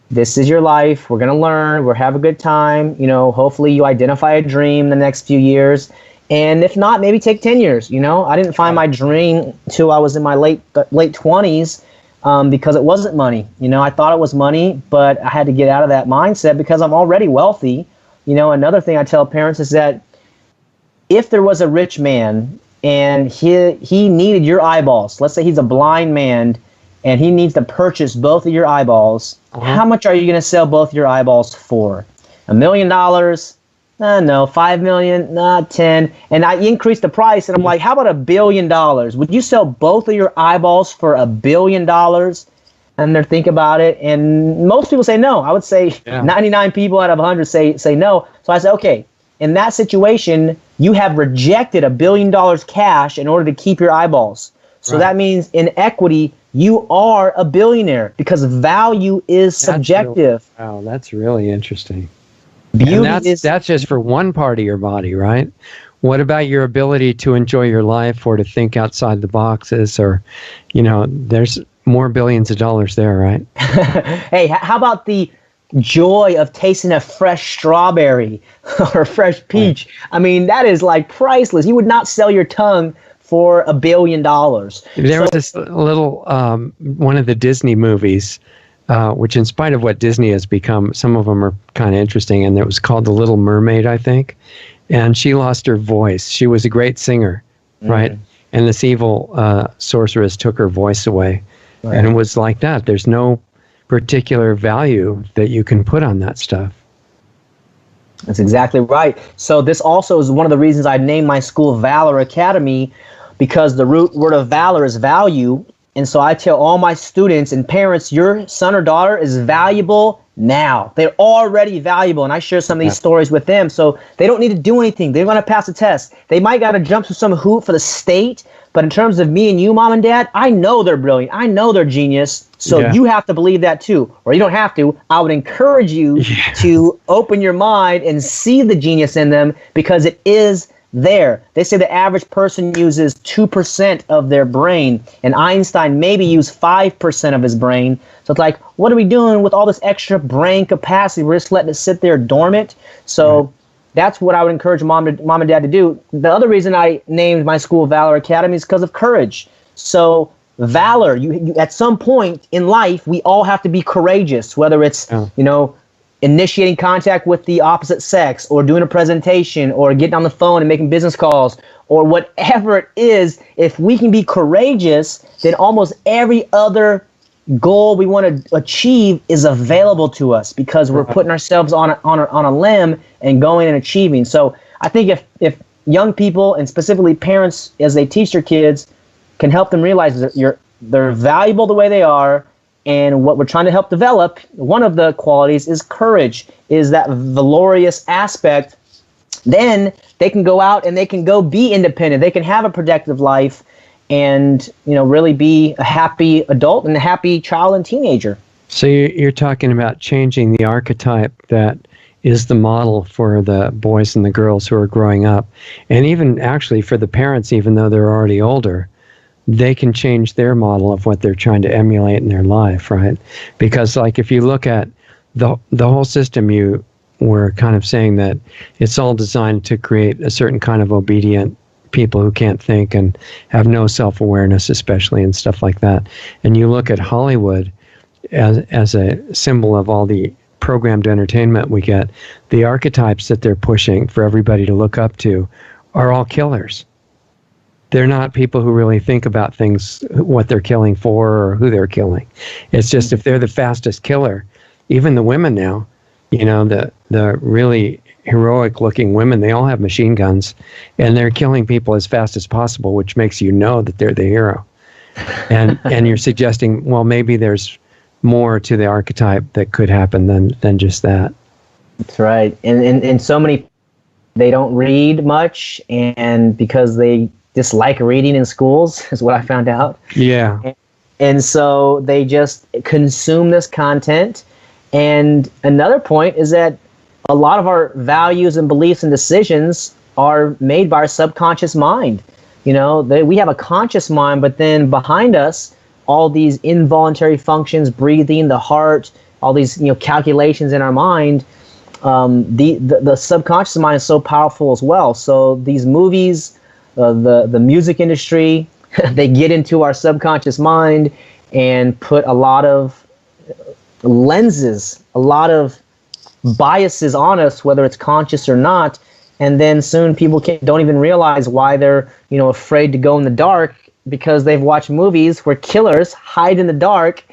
This is your life. We're going to learn. We'll have a good time. You know, hopefully you identify a dream the next few years. And if not, maybe take 10 years. You know, I didn't find my dream till I was in my late 20s because it wasn't money. You know, I thought it was money, but I had to get out of that mindset because I'm already wealthy. You know, another thing I tell parents is that if there was a rich man and he needed your eyeballs, let's say he's a blind man and he needs to purchase both of your eyeballs, how much are you going to sell both your eyeballs for? $1 million? No, 5 million, 10. And I increased the price, and I'm like, how about $1 billion? Would you sell both of your eyeballs for $1 billion? And they're thinking about it, and most people say no. I would say 99 people out of 100 say no. So I said, okay, in that situation, you have rejected $1 billion cash in order to keep your eyeballs. So that means in equity, you are a billionaire because value is subjective. Wow, that's really interesting. Beauty that's just for one part of your body, right? What about your ability to enjoy your life or to think outside the boxes, or, you know, there's more billions of dollars there, right? Hey, how about the joy of tasting a fresh strawberry or a fresh peach? I mean, that is like priceless. You would not sell your tongue for $1 billion. There was this little, one of the Disney movies, which in spite of what Disney has become, some of them are kind of interesting, and it was called The Little Mermaid, I think. And she lost her voice. She was a great singer, right? And this evil sorceress took her voice away. Right. And it was like that. There's no particular value that you can put on that stuff. That's exactly right. So this also is one of the reasons I named my school Valor Academy, because the root word of valor is value. And so I tell all my students and parents, your son or daughter is valuable now. They're already valuable. And I share some of these stories with them. So they don't need to do anything. They're going to pass a test. They might got to jump through some hoop for the state. But in terms of me and you, Mom and Dad, I know they're brilliant. I know they're genius. So you have to believe that too. Or you don't have to. I would encourage you to open your mind and see the genius in them, because it is there. They say the average person uses 2% of their brain, and Einstein maybe used 5% of his brain. So it's like, what are we doing with all this extra brain capacity? We're just letting it sit there dormant. So that's what I would encourage mom and dad to do. The other reason I named my school Valor Academy is because of courage. So valor, you at some point in life, we all have to be courageous, whether it's, you know, initiating contact with the opposite sex, or doing a presentation, or getting on the phone and making business calls, or whatever it is. If we can be courageous, then almost every other goal we want to achieve is available to us, because we're putting ourselves on a limb and going and achieving. So I think if young people, and specifically parents, as they teach their kids, can help them realize that they're valuable the way they are. And what we're trying to help develop, one of the qualities is courage, is that valorous aspect. Then they can go out and they can go be independent. They can have a productive life and, you know, really be a happy adult and a happy child and teenager. So you're talking about changing the archetype that is the model for the boys and the girls who are growing up. And even actually for the parents, even though they're already older, they can change their model of what they're trying to emulate in their life, right? Because, like, if you look at the whole system, you were kind of saying that it's all designed to create a certain kind of obedient people who can't think and have no self-awareness, especially, and stuff like that. And you look at Hollywood as a symbol of all the programmed entertainment we get, the archetypes that they're pushing for everybody to look up to are all killers. They're not people who really think about things, what they're killing for or who they're killing. It's just if they're the fastest killer, even the women now, You know, the really heroic looking women, they all have machine guns, and they're killing people as fast as possible, which makes you know that they're the hero. And you're suggesting, well, maybe there's more to the archetype that could happen than just that. That's right. And so many, they don't read much, and because they dislike reading in schools is what I found out. Yeah. And so they just consume this content. And another point is that a lot of our values and beliefs and decisions are made by our subconscious mind. You know, we have a conscious mind, but then behind us, all these involuntary functions, breathing, the heart, all these, you know, calculations in our mind. The subconscious mind is so powerful as well. So these movies, the music industry, they get into our subconscious mind and put a lot of lenses, a lot of biases on us, whether it's conscious or not. And then soon people don't even realize why they're, you know, afraid to go in the dark, because they've watched movies where killers hide in the dark,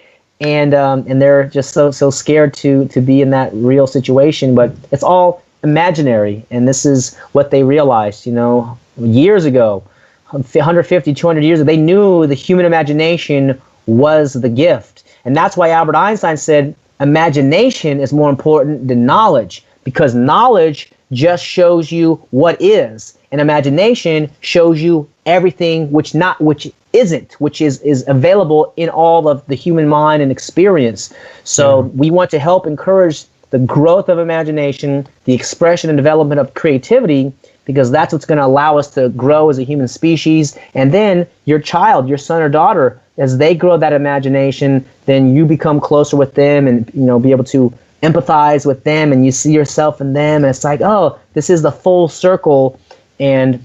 and they're just so scared to be in that real situation. But it's all imaginary, and this is what they realized, you know, years ago, 150, 200 years ago. They knew the human imagination was the gift. And that's why Albert Einstein said imagination is more important than knowledge, because knowledge just shows you what is, and imagination shows you everything which isn't, which is available in all of the human mind and experience. So we want to help encourage the growth of imagination, the expression and development of creativity, because that's what's going to allow us to grow as a human species. And then your child, your son or daughter, as they grow that imagination, then you become closer with them, and, you know, be able to empathize with them, and you see yourself in them, and it's like, oh, this is the full circle. And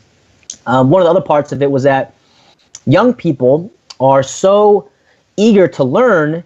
one of the other parts of it was that young people are so eager to learn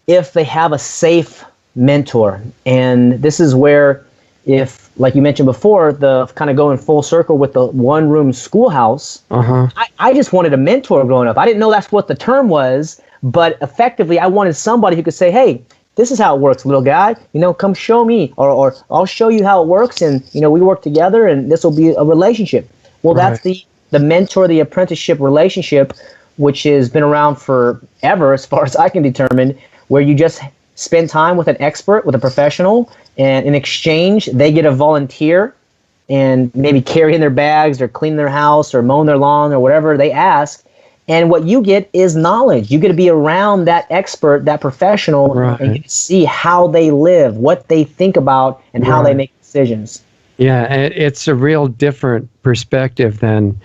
if they have a safe mentor. And this is where, if, like you mentioned before, the kind of going full circle with the one-room schoolhouse, I just wanted a mentor growing up. I didn't know that's what the term was, but effectively I wanted somebody who could say, hey, this is how it works, little guy. You know, come show me, or I'll show you how it works, and, you know, we work together, and this will be a relationship. Well, that's the mentor, the apprenticeship relationship, which has been around forever, as far as I can determine, where you just spend time with an expert, with a professional, and in exchange, they get a volunteer and maybe carry in their bags or clean their house or mow their lawn or whatever they ask. And what you get is knowledge. You get to be around that expert, that professional, and you get to see how they live, what they think about, and how they make decisions. Yeah, it's a real different perspective than,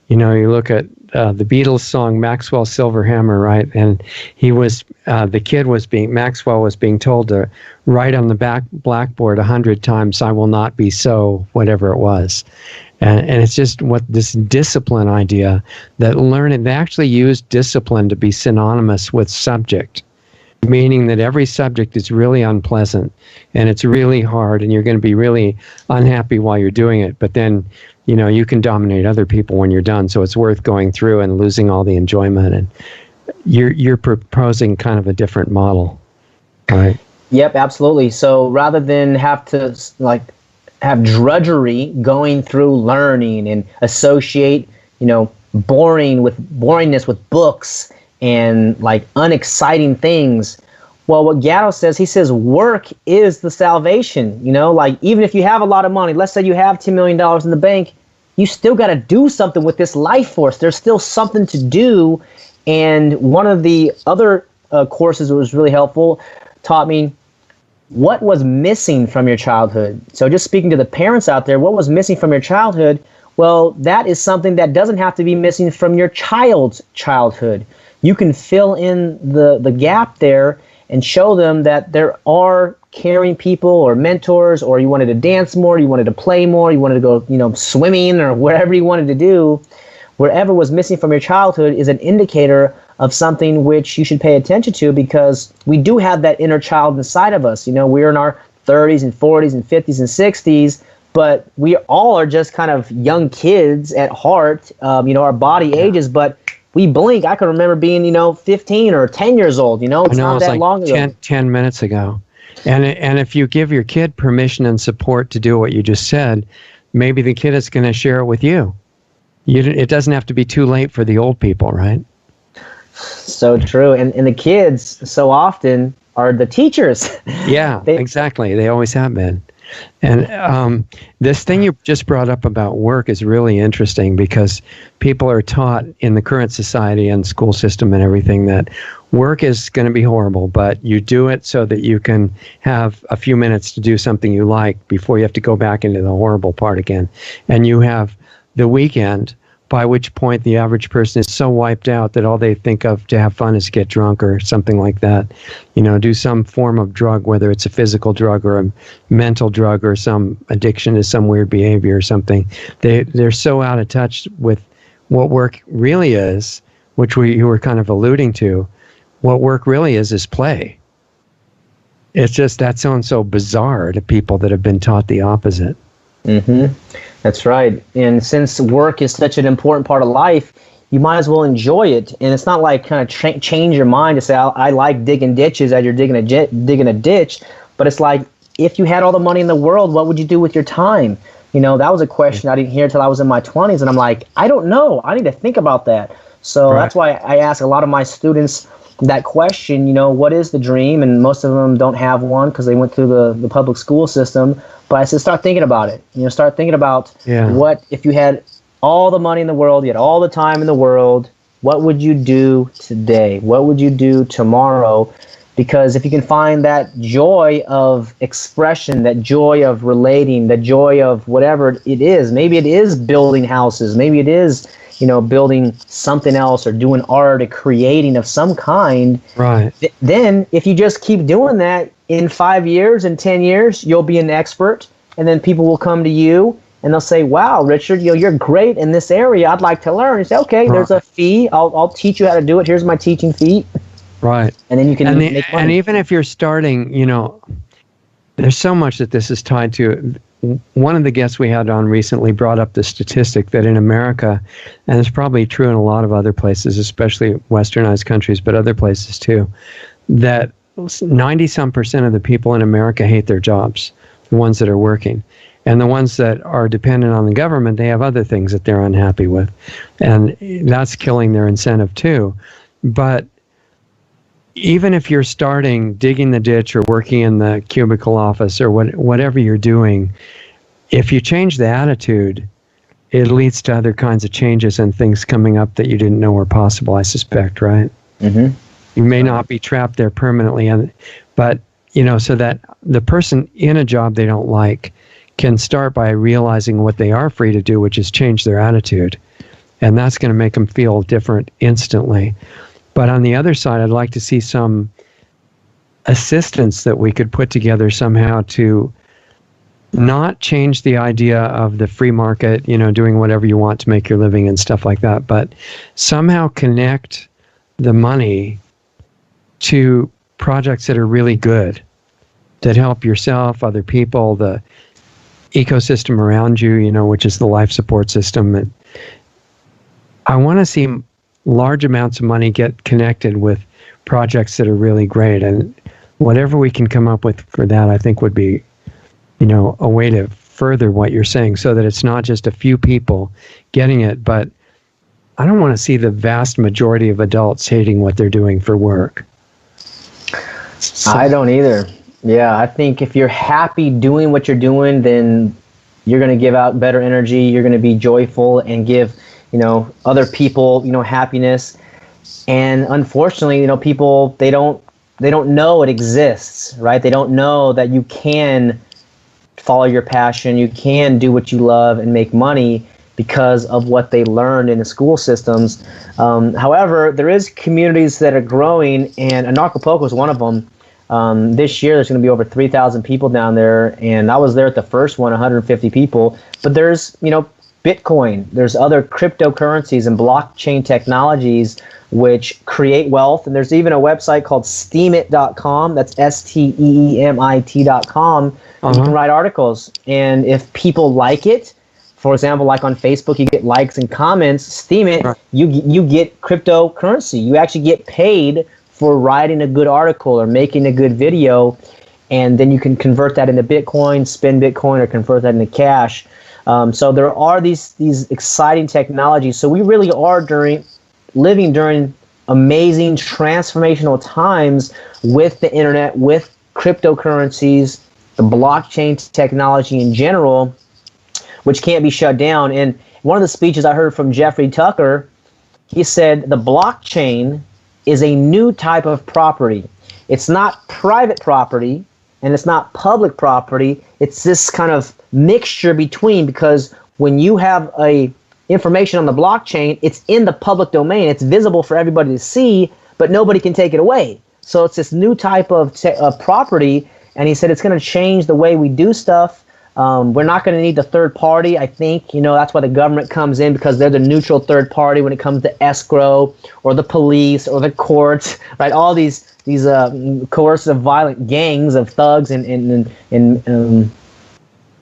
you know, you look at the Beatles song Maxwell Silverhammer, right? And he was, Maxwell was being told to write on the blackboard 100 times, I will not be so, whatever it was. And it's just what this discipline idea, that they actually use discipline to be synonymous with subject, meaning that every subject is really unpleasant and it's really hard and you're going to be really unhappy while you're doing it. But then, you know, you can dominate other people when you're done. So it's worth going through and losing all the enjoyment. And you're proposing kind of a different model, right? Yep, absolutely. So rather than have to have drudgery going through learning and associate, you know, boringness with books and like unexciting things. Well, what Gatto says, he says work is the salvation. You know, like even if you have a lot of money, let's say you have $10 million in the bank, you still got to do something with this life force. There's still something to do. And one of the other courses that was really helpful taught me what was missing from your childhood. So just speaking to the parents out there, what was missing from your childhood? Well, that is something that doesn't have to be missing from your child's childhood. You can fill in the gap there and show them that there are caring people or mentors, or you wanted to dance more, you wanted to play more, you wanted to go, you know, swimming or whatever you wanted to do. Wherever was missing from your childhood is an indicator of something which you should pay attention to, because we do have that inner child inside of us. You know, we're in our 30s and 40s and 50s and 60s, but we all are just kind of young kids at heart. You know, our body ages, but we blink. I can remember being, you know, 15 or 10 years old. You know, it's not that long ago. 10 minutes ago. And if you give your kid permission and support to do what you just said, maybe the kid is going to share it with you. It doesn't have to be too late for the old people, right? So true. And the kids so often are the teachers. Yeah, exactly. They always have been. And this thing you just brought up about work is really interesting, because people are taught in the current society and school system and everything that work is going to be horrible, but you do it so that you can have a few minutes to do something you like before you have to go back into the horrible part again. And you have the weekend, by which point the average person is so wiped out that all they think of to have fun is get drunk or something like that. Do some form of drug, whether it's a physical drug or a mental drug or some addiction to some weird behavior or something. They're so out of touch with what work really is, which you were kind of alluding to. What work really is play. It's just that sounds so bizarre to people that have been taught the opposite. Mm-hmm. That's right. And since work is such an important part of life, you might as well enjoy it. And it's not like kind of change your mind to say, I like digging ditches as you're digging a ditch. But it's like, if you had all the money in the world, what would you do with your time? That was a question I didn't hear until I was in my 20s. And I'm like, I don't know. I need to think about that. So That's why I ask a lot of my students that question, what is the dream? And most of them don't have one because they went through the public school system. But I said, start thinking about it. Start thinking about what if you had all the money in the world, you had all the time in the world, what would you do today? What would you do tomorrow? Because if you can find that joy of expression, that joy of relating, the joy of whatever it is, maybe it is building houses, maybe it is building something else or doing art or creating of some kind. Right. Then if you just keep doing that, in 5 years and 10 years, you'll be an expert. And then people will come to you and they'll say, wow, Richard, you're great in this area. I'd like to learn. You say, okay, there's a fee. I'll teach you how to do it. Here's my teaching fee. Right. And then you can make money. And even if you're starting, there's so much that this is tied to. One of the guests we had on recently brought up the statistic that in America, and it's probably true in a lot of other places, especially westernized countries, but other places too, that 90-some% of the people in America hate their jobs, the ones that are working. And the ones that are dependent on the government, they have other things that they're unhappy with. And that's killing their incentive too. But even if you're starting digging the ditch or working in the cubicle office or whatever you're doing, if you change the attitude, it leads to other kinds of changes and things coming up that you didn't know were possible, I suspect, right? Mm-hmm. You may not be trapped there permanently, but so that the person in a job they don't like can start by realizing what they are free to do, which is change their attitude. And that's going to make them feel different instantly. But on the other side, I'd like to see some assistance that we could put together somehow to not change the idea of the free market, doing whatever you want to make your living and stuff like that, but somehow connect the money to projects that are really good, that help yourself, other people, the ecosystem around you, which is the life support system. And I want to see large amounts of money get connected with projects that are really great. And whatever we can come up with for that, I think would be, a way to further what you're saying so that it's not just a few people getting it, but I don't want to see the vast majority of adults hating what they're doing for work. So, I don't either. Yeah, I think if you're happy doing what you're doing, then you're going to give out better energy. You're going to be joyful and give, other people, happiness. And unfortunately, people, they don't know it exists, right? They don't know that you can follow your passion. You can do what you love and make money because of what they learned in the school systems. However, there is communities that are growing, and Anarchapulco is one of them. This year, there's going to be over 3,000 people down there, and I was there at the first one, 150 people. But there's, Bitcoin, there's other cryptocurrencies and blockchain technologies which create wealth. And there's even a website called steemit.com. That's STEEMIT.com. You can write articles. And if people like it, for example, like on Facebook, you get likes and comments, Steemit, right. You get cryptocurrency. You actually get paid for writing a good article or making a good video. and then you can convert that into Bitcoin, spend Bitcoin, or convert that into cash. So there are these exciting technologies. So we really are living during amazing transformational times with the internet, with cryptocurrencies, the blockchain technology in general, which can't be shut down. And one of the speeches I heard from Jeffrey Tucker, he said the blockchain is a new type of property. It's not private property and it's not public property. It's this kind of mixture between, because when you have information on the blockchain, it's in the public domain. It's visible for everybody to see, but nobody can take it away. So it's this new type of property, and he said it's going to change the way we do stuff. We're not going to need the third party. I think, that's why the government comes in, because they're the neutral third party when it comes to escrow or the police or the courts, right? All these coercive, violent gangs of thugs and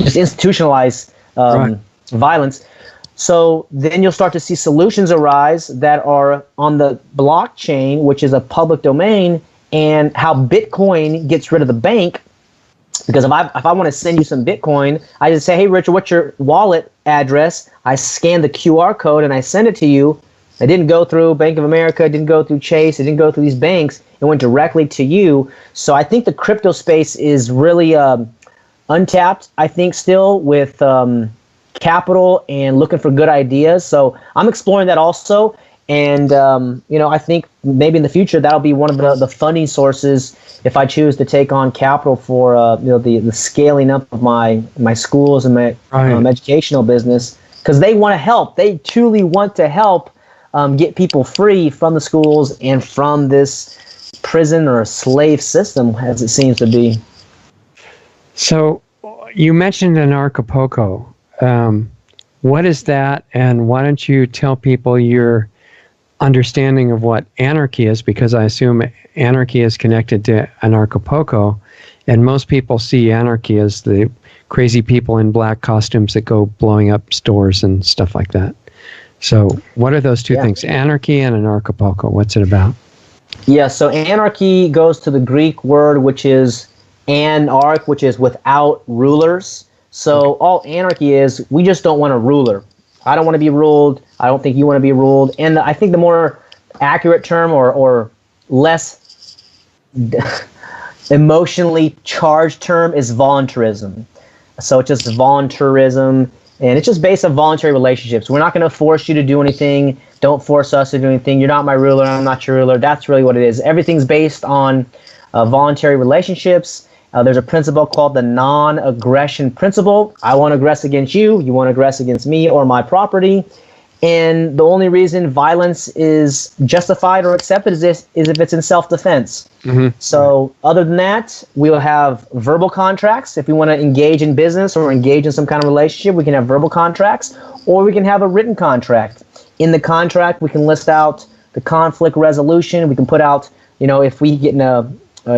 just institutionalized violence. So then you'll start to see solutions arise that are on the blockchain, which is a public domain, and how Bitcoin gets rid of the bank. Because if I want to send you some Bitcoin, I just say, hey, Richard, what's your wallet address? I scan the QR code and I send it to you. It didn't go through Bank of America. It didn't go through Chase. It didn't go through these banks. It went directly to you. So I think the crypto space is really untapped, I think, still with capital and looking for good ideas. So I'm exploring that also. And, I think maybe in the future that'll be one of the funding sources if I choose to take on capital for, the scaling up of my schools and my educational business, because they want to help. They truly want to help get people free from the schools and from this prison or slave system, as it seems to be. So you mentioned Anarchapulco. What is that, and why don't you tell people your understanding of what anarchy is, because I assume anarchy is connected to Anarchapulco, and most people see anarchy as the crazy people in black costumes that go blowing up stores and stuff like that. So what are those two things, anarchy and Anarchapulco? What's it about? Yeah, so anarchy goes to the Greek word, which is anarch, which is without rulers. So all anarchy is, we just don't want a ruler. I don't want to be ruled. I don't think you want to be ruled. And I think the more accurate term or less emotionally charged term is voluntarism. So it's just voluntarism, and it's just based on voluntary relationships. We're not going to force you to do anything. Don't force us to do anything. You're not my ruler. I'm not your ruler. That's really what it is. Everything's based on voluntary relationships. There's a principle called the non-aggression principle. I won't aggress against you. You won't aggress against me or my property. And the only reason violence is justified or accepted is if it's in self-defense. Mm-hmm. So other than that, we'll have verbal contracts. If we want to engage in business or engage in some kind of relationship, we can have verbal contracts, or we can have a written contract. In the contract, we can list out the conflict resolution. We can put out, if we get in a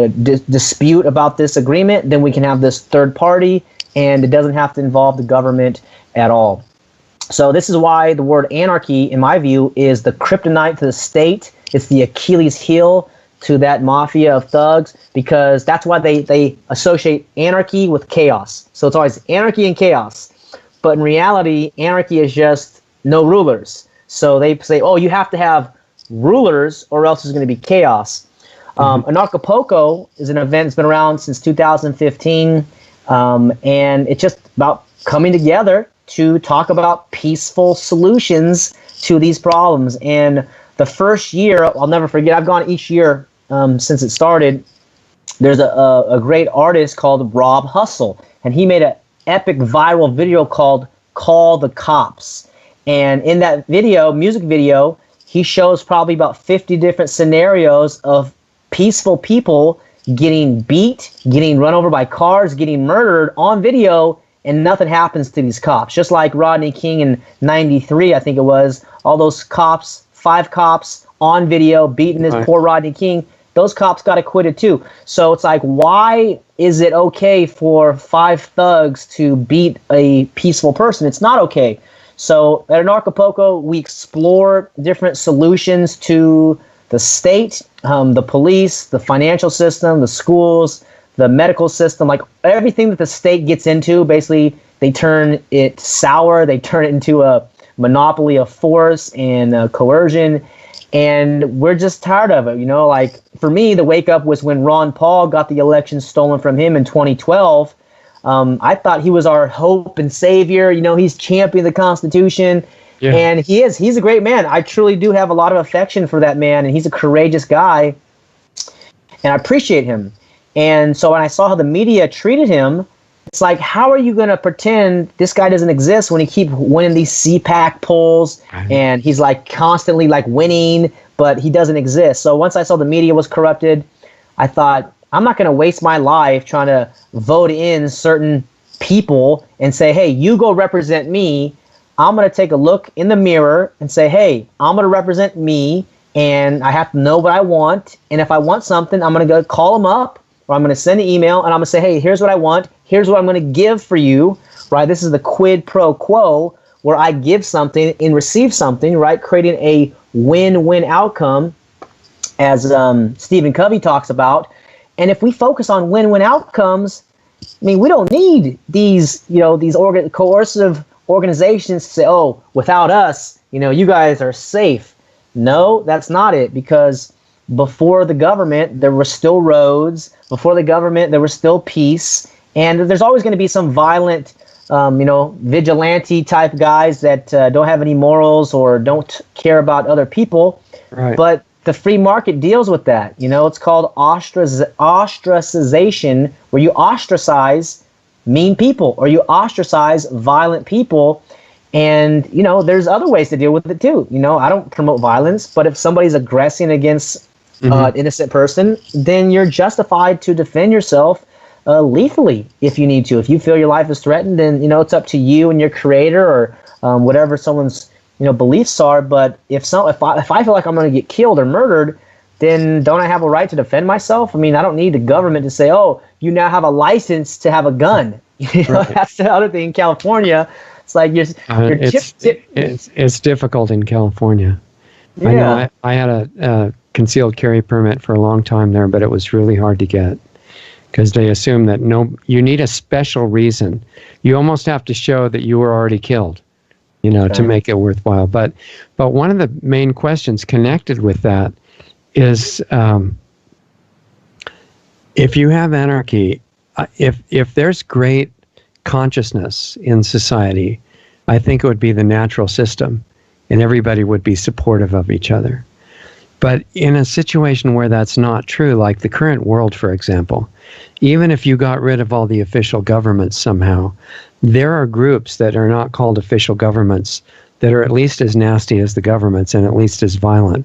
dispute about this agreement, then we can have this third party, and it doesn't have to involve the government at all. So this is why the word anarchy, in my view, is the kryptonite to the state. It's the Achilles heel to that mafia of thugs, because that's why they associate anarchy with chaos. So it's always anarchy and chaos. But in reality, anarchy is just no rulers. So they say, oh, you have to have rulers or else there's going to be chaos. Anarchapulco is an event that's been around since 2015, and it's just about coming together to talk about peaceful solutions to these problems. And the first year, I'll never forget, I've gone each year since it started. There's a great artist called Rob Hustle, and he made an epic viral video called Call the Cops. And in that video, music video, he shows probably about 50 different scenarios of peaceful people getting beat, getting run over by cars, getting murdered on video, and nothing happens to these cops. Just like Rodney King in '93, I think it was, all those cops, 5 cops on video beating this poor Rodney King, those cops got acquitted too. So it's like, why is it okay for 5 thugs to beat a peaceful person? It's not okay. So at Anarchapulco, we explore different solutions to the state, the police, the financial system, the schools, the medical system, like everything that the state gets into, basically they turn it sour. They turn it into a monopoly of force and coercion. And we're just tired of it. Like for me, the wake up was when Ron Paul got the election stolen from him in 2012. I thought he was our hope and savior. He's championed the Constitution. Yeah. And he's a great man. I truly do have a lot of affection for that man, and he's a courageous guy, and I appreciate him. And so when I saw how the media treated him, it's like, how are you going to pretend this guy doesn't exist when he keeps winning these CPAC polls and he's like constantly like winning, but he doesn't exist. So once I saw the media was corrupted, I thought, I'm not going to waste my life trying to vote in certain people and say, hey, you go represent me. I'm going to take a look in the mirror and say, hey, I'm going to represent me, and I have to know what I want. And if I want something, I'm going to go call them up, or I'm going to send an email, and I'm going to say, hey, here's what I want. Here's what I'm going to give for you, right? This is the quid pro quo, where I give something and receive something, right? Creating a win-win outcome, as Stephen Covey talks about. And if we focus on win-win outcomes, I mean, we don't need these coercive organizations to say, oh, without us, you guys are safe. No, that's not it, because before the government, there were still roads. Before the government, there was still peace. And there's always going to be some violent, vigilante type guys that don't have any morals or don't care about other people. Right. But the free market deals with that. It's called ostracization, where you ostracize mean people or you ostracize violent people. And, there's other ways to deal with it too. I don't promote violence, but if somebody's aggressing against an innocent person, then you're justified to defend yourself lethally if you need to. If you feel your life is threatened, then, it's up to you and your creator or whatever someone's, beliefs are. But if I feel like I'm going to get killed or murdered, then don't I have a right to defend myself? I mean, I don't need the government to say, oh, you now have a license to have a gun. Right. That's the other thing in California. It's like it's difficult in California. Yeah. I know I had a concealed carry permit for a long time there, but it was really hard to get because they assume that you need a special reason. You almost have to show that you were already killed, to make it worthwhile. But one of the main questions connected with that is if you have anarchy, if there's great consciousness in society, I think it would be the natural system, and everybody would be supportive of each other. But in a situation where that's not true, like the current world, for example, even if you got rid of all the official governments somehow, there are groups that are not called official governments that are at least as nasty as the governments and at least as violent.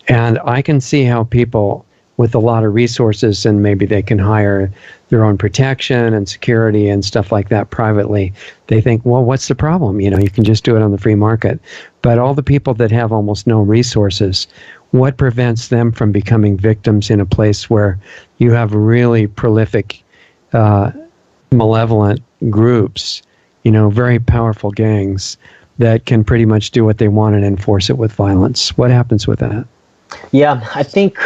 And I can see how people with a lot of resources, and maybe they can hire their own protection and security and stuff like that privately, they think, well, what's the problem? You can just do it on the free market. But all the people that have almost no resources, what prevents them from becoming victims in a place where you have really prolific, malevolent groups, very powerful gangs that can pretty much do what they want and enforce it with violence? What happens with that? Yeah, I think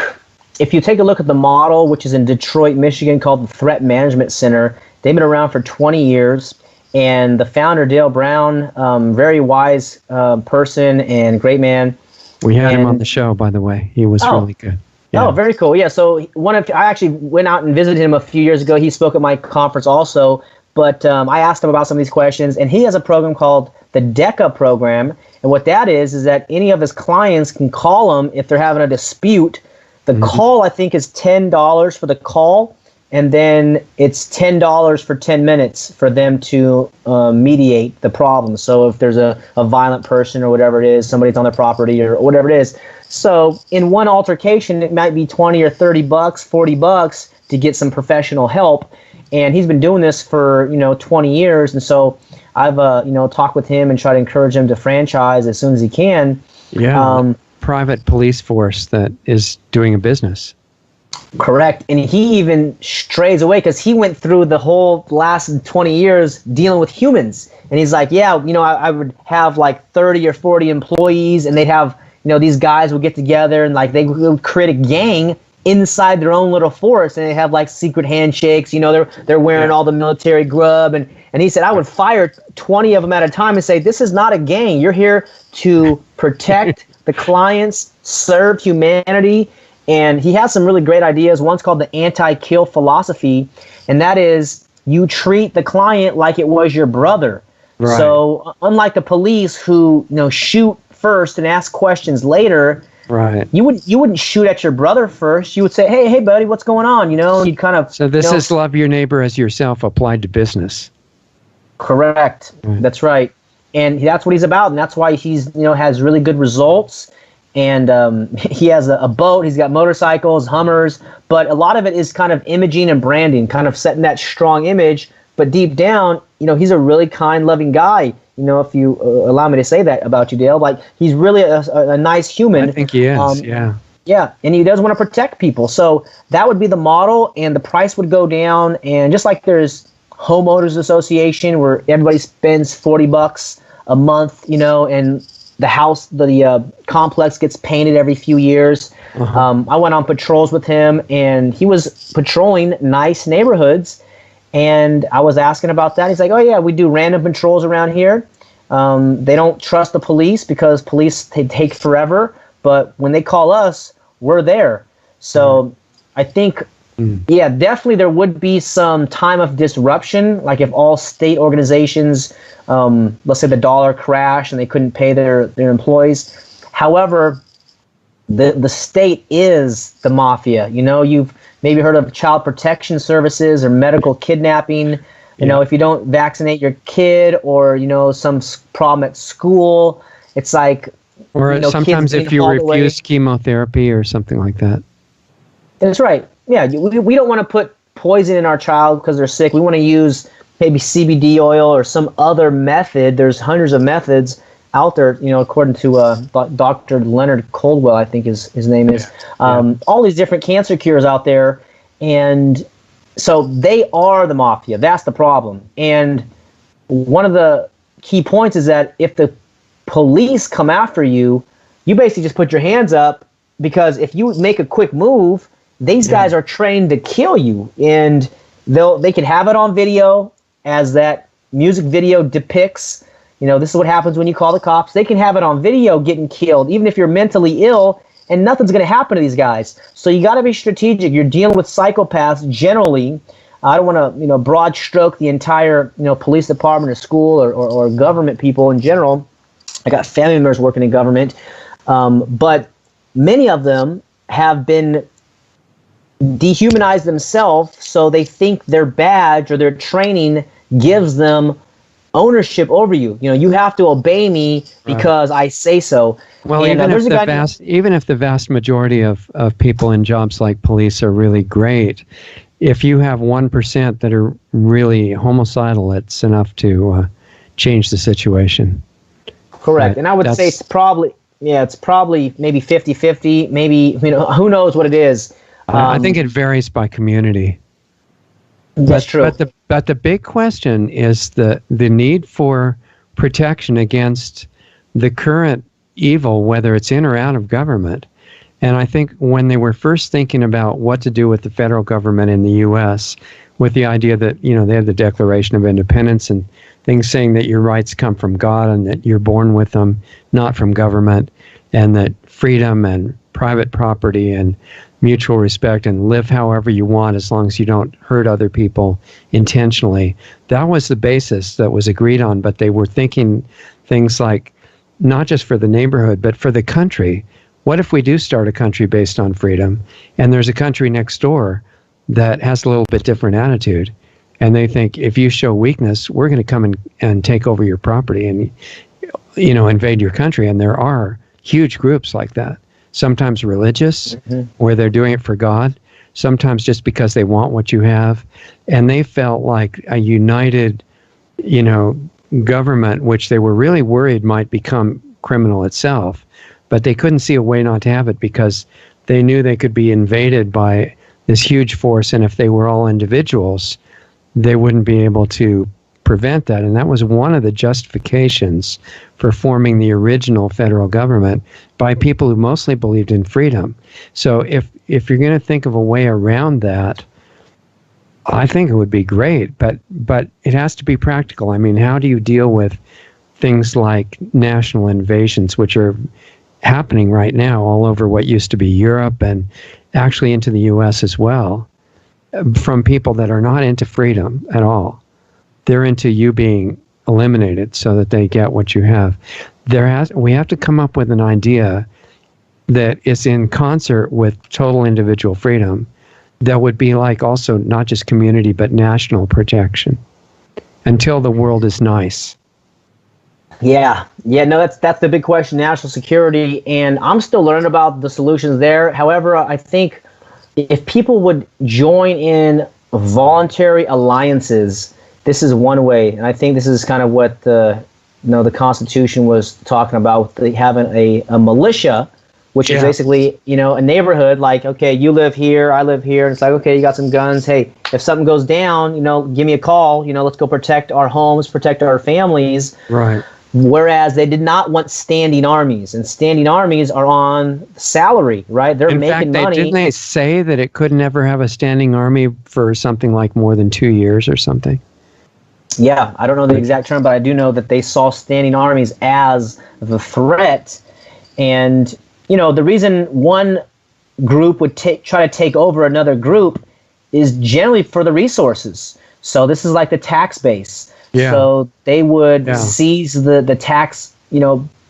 if you take a look at the model, which is in Detroit, Michigan, called the Threat Management Center, they've been around for 20 years. And the founder, Dale Brown, very wise person and great man. We had him on the show, by the way. He was really good. Yeah. Oh, very cool. Yeah, so I actually went out and visited him a few years ago. He spoke at my conference also. But I asked him about some of these questions, and he has a program called the DECA program. And what that is that any of his clients can call him if they're having a dispute. The call, I think, is $10 for the call, and then it's $10 for 10 minutes for them to mediate the problem. So if there's a violent person or whatever it is, somebody's on their property or whatever it is. So in one altercation, it might be $20 or $30, $40 to get some professional help. And he's been doing this for 20 years, and so I've talked with him and tried to encourage him to franchise as soon as he can. Yeah. Private police force that is doing a business. Correct. And he even strays away because he went through the whole last 20 years dealing with humans. And he's like, yeah, I would have like 30 or 40 employees, and they'd have, these guys would get together and like they would create a gang inside their own little forest, and they have like secret handshakes. You know, they're wearing all the military grub, and he said I would fire 20 of them at a time and say, this is not a gang. You're here to protect the clients, serve humanity. And he has some really great ideas. One's called the anti-kill philosophy, and that is you treat the client like it was your brother. Right. So unlike the police who, you know, shoot first and ask questions later, right? You wouldn't shoot at your brother first. You would say, hey buddy, what's going on? You know, you'd kind of. So this is love your neighbor as yourself applied to business. Correct. Right. That's right. And that's what he's about, and that's why he's, you know, has really good results. And he has a boat. He's got motorcycles, Hummers, but a lot of it is kind of imaging and branding, kind of setting that strong image. But deep down, you know, he's a really kind, loving guy. You know, if you allow me to say that about you, Dale, like he's really a nice human. I think he is. Yeah. Yeah, and he does want to protect people. So that would be the model, and the price would go down. And just like there's homeowners association where everybody spends $40 a month, you know, and the house, the complex gets painted every few years. Uh-huh. I went on patrols with him, and he was patrolling nice neighborhoods, and I was asking about that. He's like, oh, yeah, we do random patrols around here. They don't trust the police because police take forever, but when they call us, we're there. So I think, yeah, definitely there would be some time of disruption, like if all state organizations, let's say the dollar crashed and they couldn't pay their employees. However, the state is the mafia. You know, you've maybe heard of child protection services or medical kidnapping. You know, if you don't vaccinate your kid, or, you know, some problem at school, it's like, or, you know, sometimes if you refuse chemotherapy or something like that. That's right. Yeah, we don't want to put poison in our child because they're sick. We want to use maybe CBD oil or some other method. There's hundreds of methods out there, you know, according to Dr. Leonard Coldwell, I think his name is. All these different cancer cures out there, and so they are the mafia. That's the problem. And one of the key points is that if the police come after you, you basically just put your hands up, because if you make a quick move, these guys are trained to kill you, and they can have it on video, as that music video depicts. You know, this is what happens when you call the cops. They can have it on video getting killed, even if you're mentally ill, and nothing's going to happen to these guys. So you got to be strategic. You're dealing with psychopaths generally. I don't want to, you know, broad stroke the entire, you know, police department or school or government people in general. I got family members working in government, but many of them have been dehumanized themselves, so they think their badge or their training gives them ownership over you. You know, you have to obey me because I say so. Well, and, even if the vast majority of people in jobs like police are really great, if you have 1% that are really homicidal, it's enough to change the situation. Correct. And I would say it's probably maybe 50-50, maybe, you know, who knows what it is. I think it varies by community. That's true. But the big question is the need for protection against the current evil, whether it's in or out of government. And I think when they were first thinking about what to do with the federal government in the U.S., with the idea that, you know, they had the Declaration of Independence and things saying that your rights come from God and that you're born with them, not from government, and that freedom and private property and mutual respect and live however you want as long as you don't hurt other people intentionally. That was the basis that was agreed on, but they were thinking things like, not just for the neighborhood, but for the country. What if we do start a country based on freedom, and there's a country next door that has a little bit different attitude, and they think if you show weakness, we're going to come and take over your property and, you know, invade your country. And there are huge groups like that. Sometimes religious, where they're doing it for God, sometimes just because they want what you have. And they felt like a united, you know, government, which they were really worried might become criminal itself, but they couldn't see a way not to have it because they knew they could be invaded by this huge force. And if they were all individuals, they wouldn't be able to prevent that. And that was one of the justifications for forming the original federal government by people who mostly believed in freedom. So if you're going to think of a way around that, I think it would be great, but it has to be practical. I mean, how do you deal with things like national invasions, which are happening right now all over what used to be Europe and actually into the U.S. as well, from people that are not into freedom at all. They're into you being eliminated so that they get what you have. We have to come up with an idea that is in concert with total individual freedom that would be like also not just community but national protection until the world is nice. Yeah, no, that's the big question, national security, and I'm still learning about the solutions there. However, I think if people would join in voluntary alliances, this is one way, and I think this is kind of what the Constitution was talking about, having a militia, which is basically, a neighborhood, like, okay, you live here, I live here, and it's like, okay, you got some guns, hey, if something goes down, give me a call, let's go protect our homes, protect our families. Right. Whereas they did not want standing armies, and standing armies are on salary, right? They're making money. Didn't they say that it could never have a standing army for something like more than 2 years or something? Yeah, I don't know the exact term, but I do know that they saw standing armies as the threat. And, the reason one group would try to take over another group is generally for the resources. So this is like the tax base. Yeah. So they would seize the tax,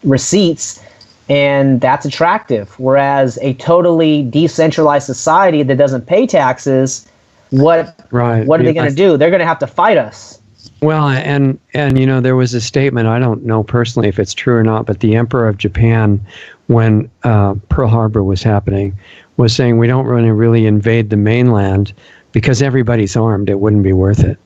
receipts, and that's attractive. Whereas a totally decentralized society that doesn't pay taxes, what are they going to do? They're going to have to fight us. Well, and there was a statement, I don't know personally if it's true or not, but the Emperor of Japan, when Pearl Harbor was happening, was saying we don't really invade the mainland because everybody's armed. It wouldn't be worth it.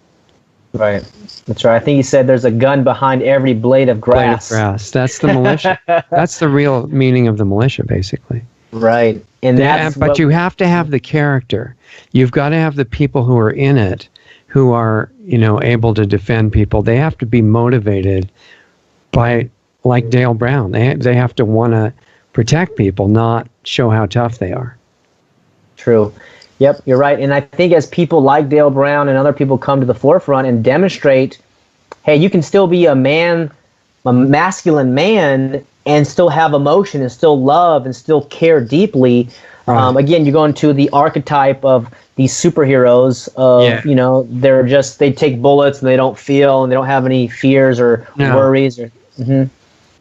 Right. That's right. I think he said there's a gun behind every blade of grass. That's the militia. That's the real meaning of the militia, basically. Right. But you have to have the character. You've got to have the people who are in it, who are, able to defend people. They have to be motivated by, like Dale Brown. They have to want to protect people, not show how tough they are. True. Yep, you're right. And I think as people like Dale Brown and other people come to the forefront and demonstrate, hey, you can still be a masculine man, and still have emotion and still love and still care deeply. Right. Again, you go into the archetype of these superheroes of, they take bullets and they don't feel and they don't have any fears or worries.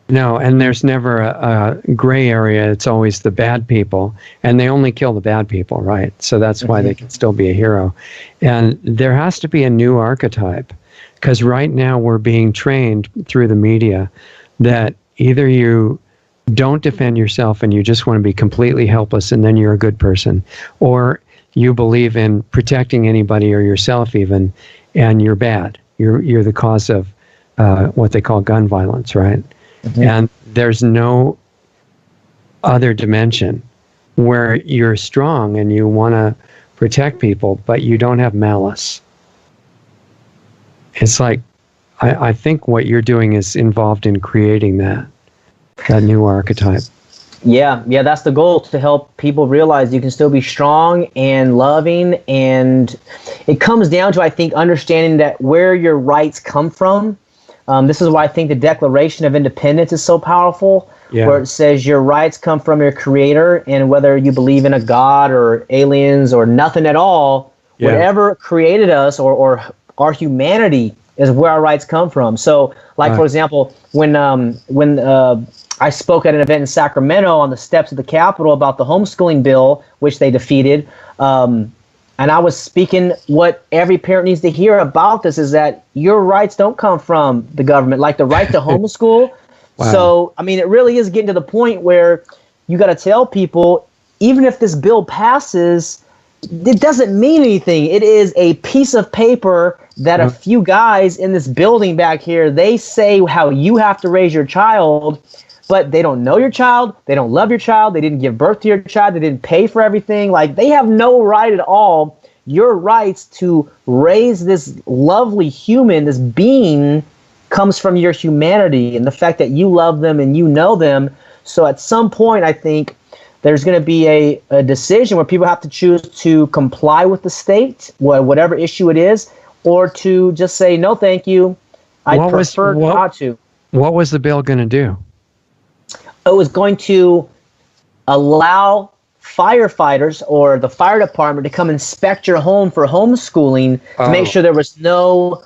No, and there's never a gray area. It's always the bad people, and they only kill the bad people, right? So that's why they can still be a hero. And there has to be a new archetype, because right now we're being trained through the media that either you don't defend yourself and you just want to be completely helpless and then you're a good person, or you believe in protecting anybody or yourself even, and you're bad. You're the cause of what they call gun violence, right? And there's no other dimension where you're strong and you want to protect people, but you don't have malice. It's like, I think what you're doing is involved in creating that new archetype. Yeah, that's the goal, to help people realize you can still be strong and loving. And it comes down to, I think, understanding that where your rights come from. This is why I think the Declaration of Independence is so powerful, where it says your rights come from your creator, and whether you believe in a god or aliens or nothing at all, whatever created us or our humanity is where our rights come from. So, like, for example, when I spoke at an event in Sacramento on the steps of the Capitol about the homeschooling bill, which they defeated, and I was speaking what every parent needs to hear about this is that your rights don't come from the government, like the right to homeschool. Wow. So, I mean, it really is getting to the point where you got to tell people, even if this bill passes, it doesn't mean anything. It is a piece of paper that a few guys in this building back here, they say how you have to raise your child, but they don't know your child, they don't love your child, they didn't give birth to your child, they didn't pay for everything. Like, they have no right at all your rights to raise this lovely human, this being, comes from your humanity and the fact that you love them and you know them. So at some point, I think there's going to be a decision where people have to choose to comply with the state, whatever issue it is, or to just say, no, thank you. I prefer not to. What was the bill going to do? It was going to allow firefighters or the fire department to come inspect your home for homeschooling to make sure there was no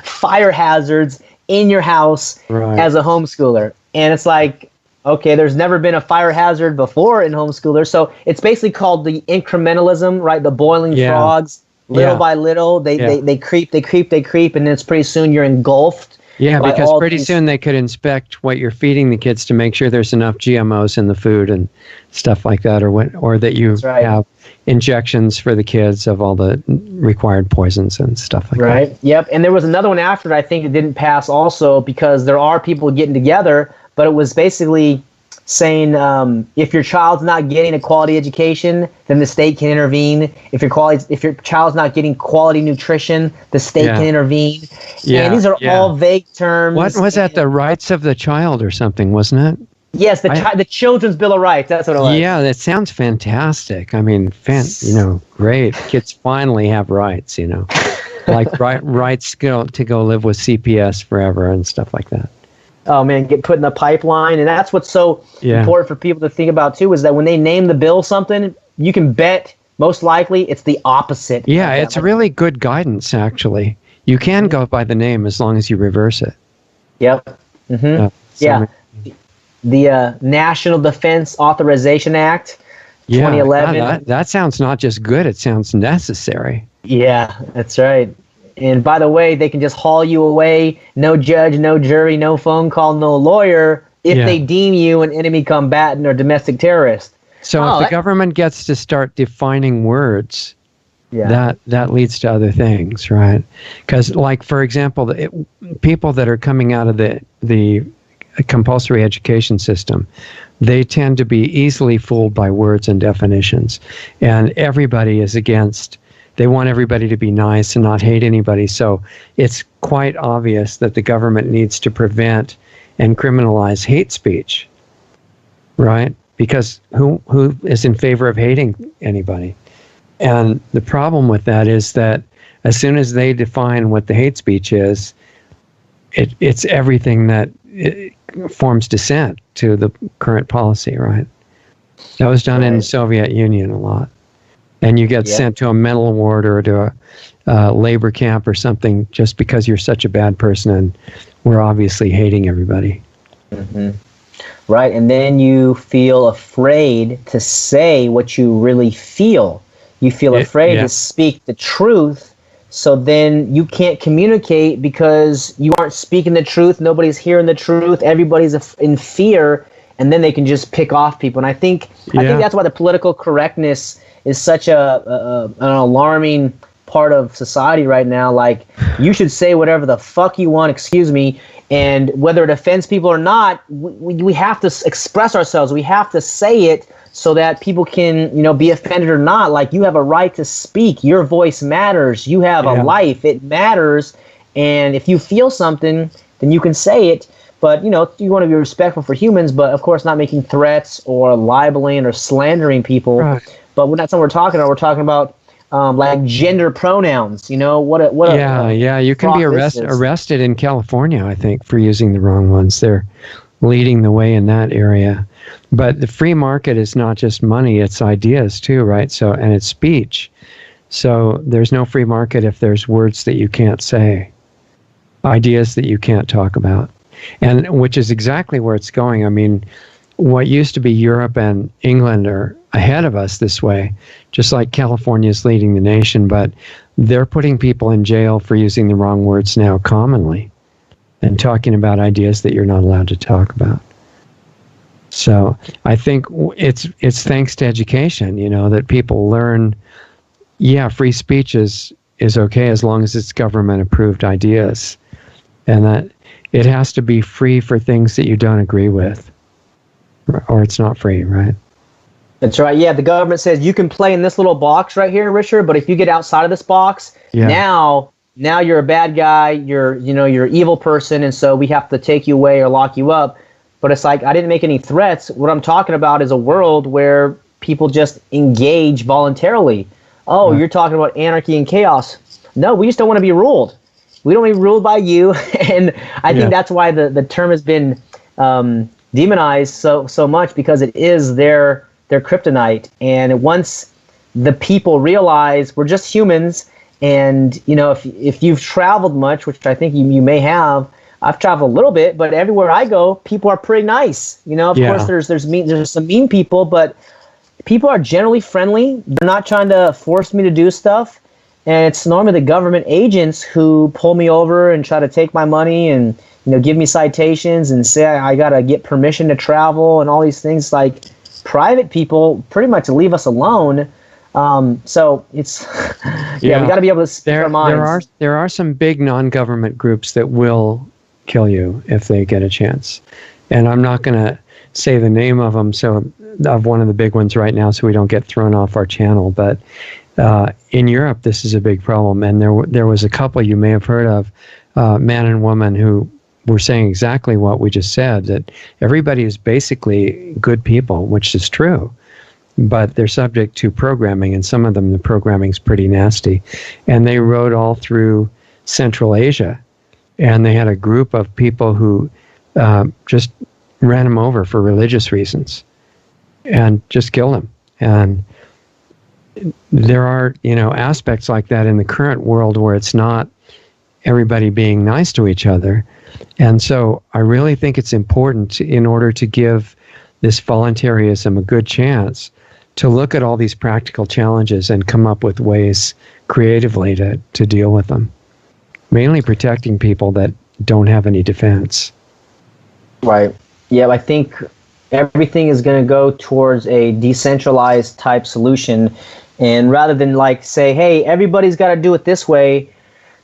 fire hazards in your house as a homeschooler. And it's like, okay, there's never been a fire hazard before in homeschoolers. So it's basically called the incrementalism, right? The boiling frogs, little by little, they creep, and then it's pretty soon you're engulfed. Yeah, because pretty soon they could inspect what you're feeding the kids to make sure there's enough GMOs in the food and stuff like that, or that you have injections for the kids of all the required poisons and stuff like that. Right. Yep. And there was another one after that I think it didn't pass also because there are people getting together, but it was basically saying if your child's not getting a quality education, then the state can intervene. If your child's not getting quality nutrition, the state can intervene. And these are all vague terms. What was that? The rights of the child or something, wasn't it? Yes, the Children's Bill of Rights. That's what it was. Yeah, that sounds fantastic. I mean, great. Kids finally have rights. Like rights to go live with CPS forever and stuff like that. Oh man, get put in the pipeline. And that's what's so important for people to think about too, is that when they name the bill something, you can bet most likely it's the opposite. Yeah, it's really good guidance, actually. You can go by the name as long as you reverse it. Yep. The National Defense Authorization Act, 2011. That sounds not just good, it sounds necessary. Yeah, that's right. And by the way, they can just haul you away, no judge, no jury, no phone call, no lawyer, if they deem you an enemy combatant or domestic terrorist. So if the government gets to start defining words, that leads to other things, right? Because, like, for example, people that are coming out of the compulsory education system, they tend to be easily fooled by words and definitions. And everybody is against... They want everybody to be nice and not hate anybody. So it's quite obvious that the government needs to prevent and criminalize hate speech, right? Because who is in favor of hating anybody? And the problem with that is that as soon as they define what the hate speech is, it's everything that forms dissent to the current policy, right? That was done in the Soviet Union a lot. And you get sent to a mental ward or to a labor camp or something just because you're such a bad person and we're obviously hating everybody. Mm-hmm. Right, and then you feel afraid to say what you really feel. You feel afraid to speak the truth, so then you can't communicate because you aren't speaking the truth, nobody's hearing the truth, everybody's in fear, and then they can just pick off people. And I think that's why the political correctness is such an alarming part of society right now. Like, you should say whatever the fuck you want, excuse me, and whether it offends people or not, we have to express ourselves. We have to say it so that people can, be offended or not. Like, you have a right to speak. Your voice matters. You have a life. It matters. And if you feel something, then you can say it. But, you want to be respectful for humans, but of course not making threats or libeling or slandering people. Right. But that's what we're talking about. We're talking about like gender pronouns. You can be arrested in California, I think, for using the wrong ones. They're leading the way in that area. But the free market is not just money; it's ideas too, right? So, and it's speech. So there's no free market if there's words that you can't say, ideas that you can't talk about, and which is exactly where it's going. I mean, what used to be Europe and England are ahead of us this way, just like California is leading the nation, but they're putting people in jail for using the wrong words now commonly and talking about ideas that you're not allowed to talk about. So I think it's thanks to education, that people learn, free speech is okay as long as it's government-approved ideas, and that it has to be free for things that you don't agree with, or it's not free, right? That's right. Yeah, the government says you can play in this little box right here, Richard, but if you get outside of this box, now you're a bad guy, you're an evil person, and so we have to take you away or lock you up. But it's like, I didn't make any threats. What I'm talking about is a world where people just engage voluntarily. Oh, you're talking about anarchy and chaos. No, we just don't want to be ruled. We don't want to be ruled by you. And I think that's why the term has been demonized so much, because it is their kryptonite. And once the people realize we're just humans, and if you've traveled much, which I think you may have, I've traveled a little bit, but everywhere I go, people are pretty nice. Of course there's some mean people, but people are generally friendly. They're not trying to force me to do stuff. And it's normally the government agents who pull me over and try to take my money and give me citations and say I got to get permission to travel and all these things. Like, private people pretty much leave us alone. So it's we got to be able to speak our minds. There are some big non-government groups that will kill you if they get a chance, and I'm not going to say the name of them, of one of the big ones right now, so we don't get thrown off our channel. But in Europe, this is a big problem, and there was a couple you may have heard of, man and woman, who were saying exactly what we just said, that everybody is basically good people, which is true, but they're subject to programming, and some of them, the programming's pretty nasty. And they rode all through Central Asia, and they had a group of people who just ran them over for religious reasons and just killed them. And there are, aspects like that in the current world where it's not everybody being nice to each other. And so I really think it's important, in order to give this voluntarism a good chance, to look at all these practical challenges and come up with ways creatively to deal with them. Mainly protecting people that don't have any defense. Right. Yeah, I think everything is going to go towards a decentralized type solution. And rather than say, hey, everybody's got to do it this way,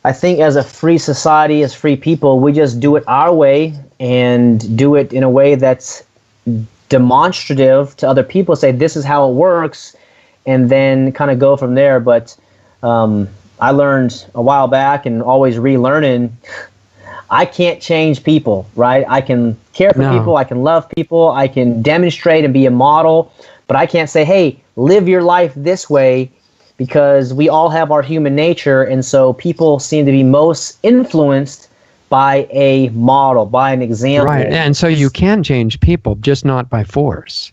I think as a free society, as free people, we just do it our way and do it in a way that's demonstrative to other people, say this is how it works, and then kind of go from there. But I learned a while back, and always relearning, I can't change people, right? I can care for people, I can love people, I can demonstrate and be a model, but I can't say, hey, live your life this way, because we all have our human nature, and so people seem to be most influenced by a model, by an example. Right, and so you can change people, just not by force,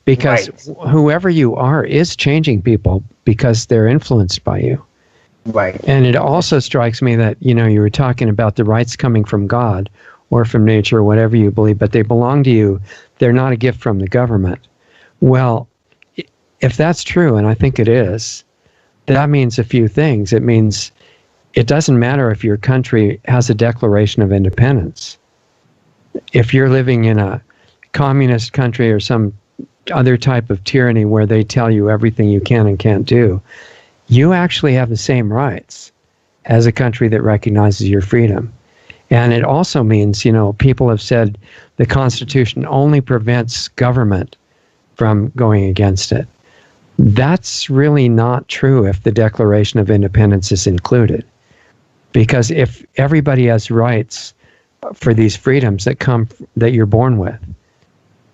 because whoever you are is changing people because they're influenced by you. Right. And it also strikes me that, you were talking about the rights coming from God or from nature, or whatever you believe, but they belong to you. They're not a gift from the government. Well, if that's true, and I think it is, that means a few things. It means it doesn't matter if your country has a Declaration of Independence. If you're living in a communist country or some other type of tyranny where they tell you everything you can and can't do, you actually have the same rights as a country that recognizes your freedom. And it also means, people have said the Constitution only prevents government from going against it. That's really not true if the Declaration of Independence is included. Because if everybody has rights for these freedoms that you're born with,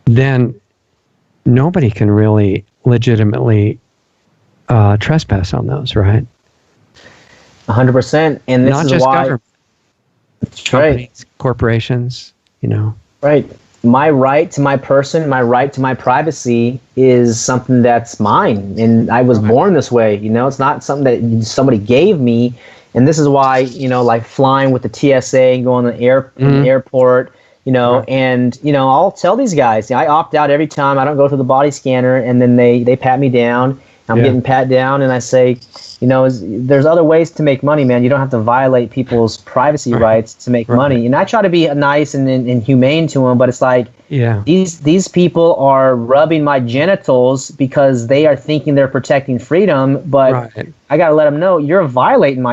then nobody can really legitimately trespass on those, right? 100%. And this not is just why government. That's Companies, corporations, Right. My right to my person, my right to my privacy is something that's mine. And I was born this way. It's not something that somebody gave me. And this is why, like flying with the TSA and going to the airport, and, I'll tell these guys, I opt out every time. I don't go to the body scanner, and then they pat me down. I'm getting pat down, and I say, there's other ways to make money, man. You don't have to violate people's privacy rights to make money. And I try to be nice and humane to them, but it's like, these people are rubbing my genitals because they are thinking they're protecting freedom, but I got to let them know you're violating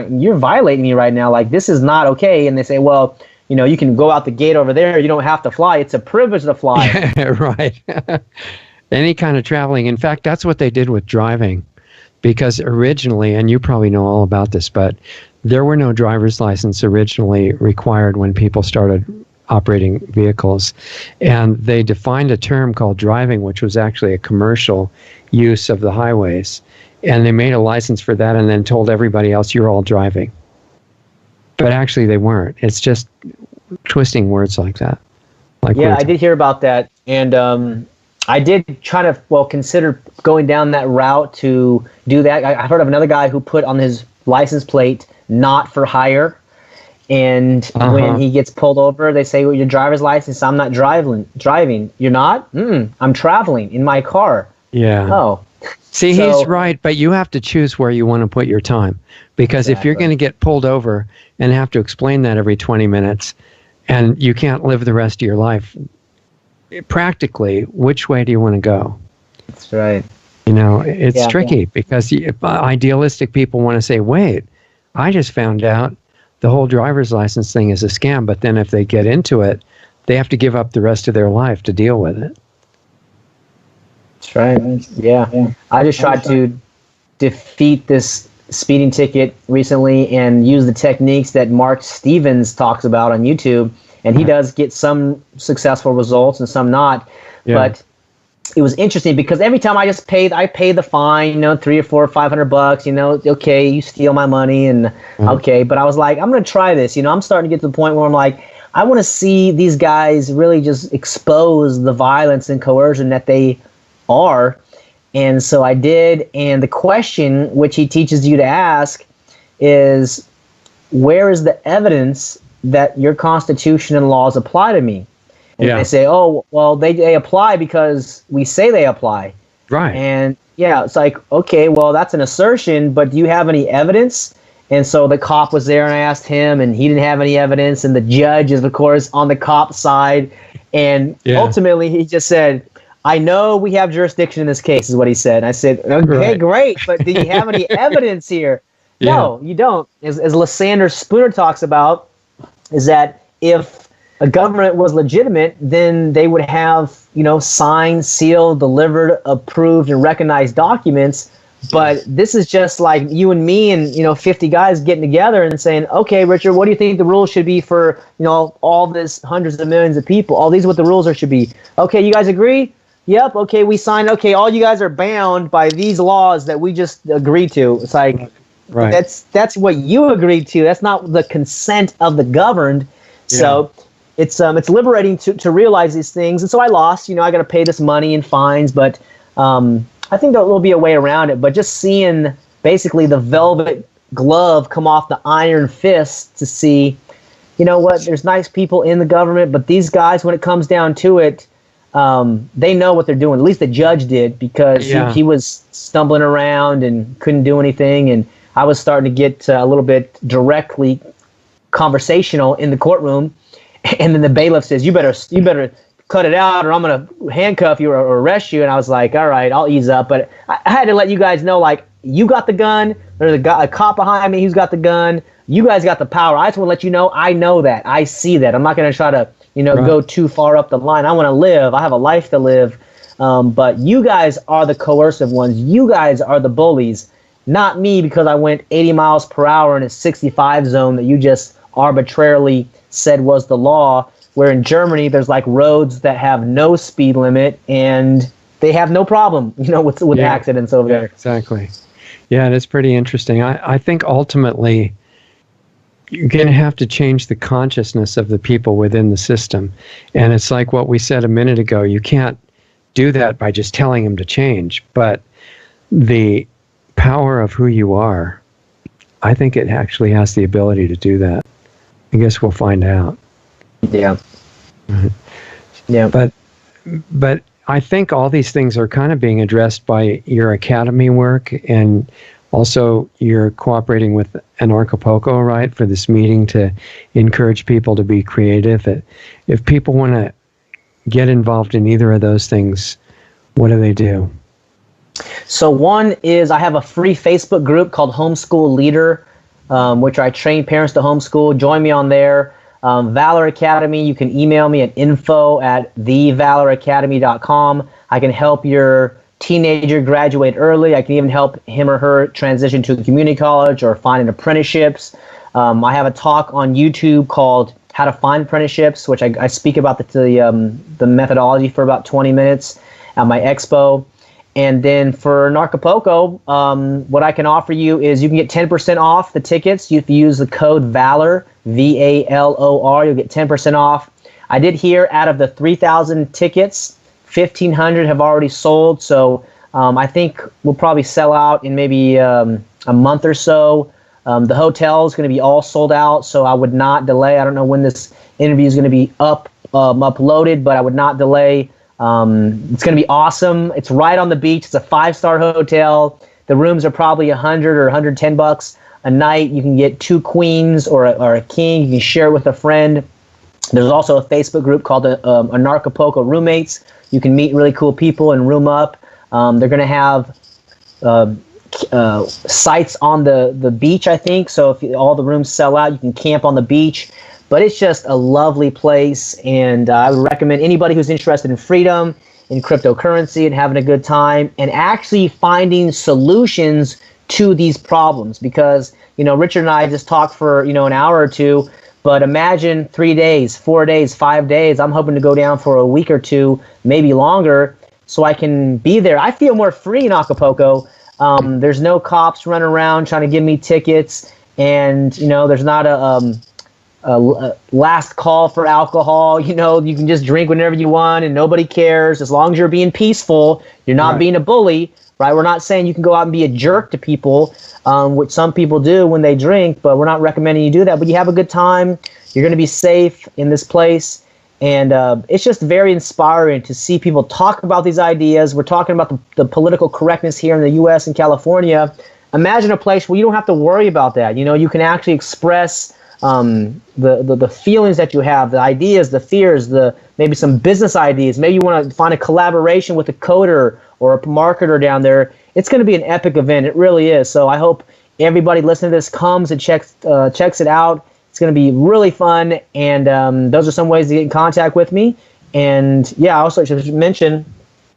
me right now. Like, this is not okay. And they say, well, you can go out the gate over there. You don't have to fly. It's a privilege to fly. Right. any kind of traveling. In fact, that's what they did with driving, because originally, and you probably know all about this, but there were no driver's license originally required when people started operating vehicles. And they defined a term called driving, which was actually a commercial use of the highways. And they made a license for that and then told everybody else, you're all driving. But actually they weren't. It's just twisting words like that. Yeah, I did hear about that. And I did try to, consider going down that route to do that. I heard of another guy who put on his license plate, not for hire. And when he gets pulled over, they say, well, your driver's license, I'm not driving. You're not? I'm traveling in my car. Yeah. Oh. See, he's right, but you have to choose where you want to put your time. Because if you're going to get pulled over and have to explain that every 20 minutes, and you can't live the rest of your life, practically, which way do you want to go? That's right. You know, it's tricky because idealistic people want to say, wait, I just found out the whole driver's license thing is a scam. But then if they get into it, they have to give up the rest of their life to deal with it. That's right. Yeah. I just tried to defeat this speeding ticket recently and use the techniques that Mark Stevens talks about on YouTube. And he does get some successful results and some not. Yeah. But it was interesting because every time I pay the fine, $300 or $400 or $500, okay, you steal my money and okay. But I was like, I'm going to try this. I'm starting to get to the point where I'm like, I want to see these guys really just expose the violence and coercion that they are. And so I did. And the question which he teaches you to ask is, where is the evidence that your Constitution and laws apply to me? And they say, oh, well, they apply because we say they apply. Right. And it's like, okay, well, that's an assertion, but do you have any evidence? And so the cop was there and I asked him and he didn't have any evidence. And the judge is, of course, on the cop's side. And ultimately he just said, I know we have jurisdiction in this case, is what he said. And I said, okay, great, but do you have any evidence here? No, you don't. As Lysander Spooner talks about, is that if a government was legitimate, then they would have, signed, sealed, delivered, approved, and recognized documents. But this is just like you and me and, 50 guys getting together and saying, okay, Richard, what do you think the rules should be for, all this hundreds of millions of people? All these what the rules should be. Okay, you guys agree? Yep. Okay, we signed. Okay, all you guys are bound by these laws that we just agreed to. It's like, that's what you agreed to. That's not the consent of the governed. Yeah. So it's liberating to realize these things. And so I lost. I got to pay this money in fines, but I think there will be a way around it. But just seeing basically the velvet glove come off the iron fist to see, there's nice people in the government, but these guys, when it comes down to it, they know what they're doing. At least the judge did, because he was stumbling around and couldn't do anything. And I was starting to get a little bit directly conversational in the courtroom. And then the bailiff says, you better cut it out or I'm going to handcuff you or arrest you. And I was like, all right, I'll ease up. But I had to let you guys know, like, you got the gun. There's a cop behind me who's got the gun. You guys got the power. I just want to let you know I know that. I see that. I'm not going to try to, go too far up the line. I want to live. I have a life to live. But you guys are the coercive ones. You guys are the bullies, not me, because I went 80 miles per hour in a 65 zone that you just arbitrarily said was the law, where in Germany there's like roads that have no speed limit and they have no problem, with accidents over there. Exactly. Yeah, that's pretty interesting. I think ultimately you're going to have to change the consciousness of the people within the system. And it's like what we said a minute ago. You can't do that by just telling them to change. But the power of who you are, I think it actually has the ability to do that. I guess we'll find out. Yeah. Right. Yeah. But I think all these things are kind of being addressed by your academy work, and also you're cooperating with Anarchapulco, right, for this meeting to encourage people to be creative. If people want to get involved in either of those things, what do they do? So one is I have a free Facebook group called Homeschool Leader, which I train parents to homeschool. Join me on there. Valor Academy, you can email me at info@thevaloracademy.com. I I can help your teenager graduate early. I can even help him or her transition to a community college or finding apprenticeships. I have a talk on YouTube called How to Find Apprenticeships, which I speak about the methodology for about 20 minutes at my expo. And then for Narcapoco, what I can offer you is you can get 10% off the tickets. If you use the code VALOR, VALOR, you'll get 10% off. I did hear out of the 3,000 tickets, 1,500 have already sold. So I think we'll probably sell out in maybe a month or so. The hotel is going to be all sold out, so I would not delay. I don't know when this interview is going to be uploaded, but I would not delay. It's going to be awesome. It's right on the beach. It's a 5-star hotel. The rooms are probably $100 or $110 a night. You can get 2 queens or a king. You can share it with a friend. There's also a Facebook group called Narcapoco Roommates. You can meet really cool people and room up. They're going to have sites on the beach, I think. So if all the rooms sell out, you can camp on the beach. But it's just a lovely place, and I would recommend anybody who's interested in freedom, in cryptocurrency, and having a good time, and actually finding solutions to these problems. Because, Richard and I just talked for, an hour or two, but imagine 3 days, 4 days, 5 days. I'm hoping to go down for a week or two, maybe longer, so I can be there. I feel more free in Acapulco. There's no cops running around trying to give me tickets, and, there's not a last call for alcohol. You can just drink whenever you want and nobody cares as long as you're being peaceful. You're not being a bully, right? We're not saying you can go out and be a jerk to people, which some people do when they drink, but we're not recommending you do that. But you have a good time. You're going to be safe in this place. And it's just very inspiring to see people talk about these ideas. We're talking about the political correctness here in the U.S. and California. Imagine a place where you don't have to worry about that. You can actually express the feelings that you have, the ideas, the fears, maybe some business ideas. Maybe you want to find a collaboration with a coder or a marketer down there. It's going to be an epic event. It really is. So I hope everybody listening to this comes and checks it out. It's going to be really fun, and those are some ways to get in contact with me. And yeah, I also should mention,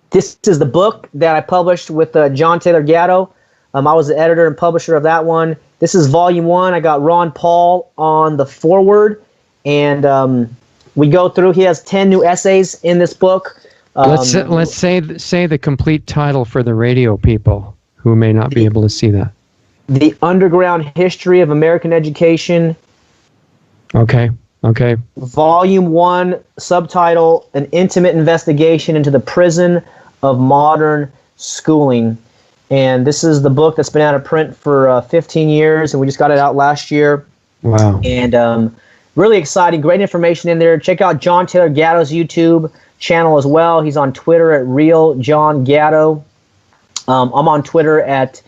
this is the book that I published with John Taylor Gatto. I was the editor and publisher of that one. This is volume 1. I got Ron Paul on the foreword, and we go through. He has 10 new essays in this book. Let's say the complete title for the radio people who may not be able to see that. The Underground History of American Education. Okay. Volume 1, subtitle, An Intimate Investigation into the Prison of Modern Schooling. And this is the book that's been out of print for 15 years, and we just got it out last year. Wow. And really exciting, great information in there. Check out John Taylor Gatto's YouTube channel as well. He's on Twitter at Real John Gatto. I'm on Twitter at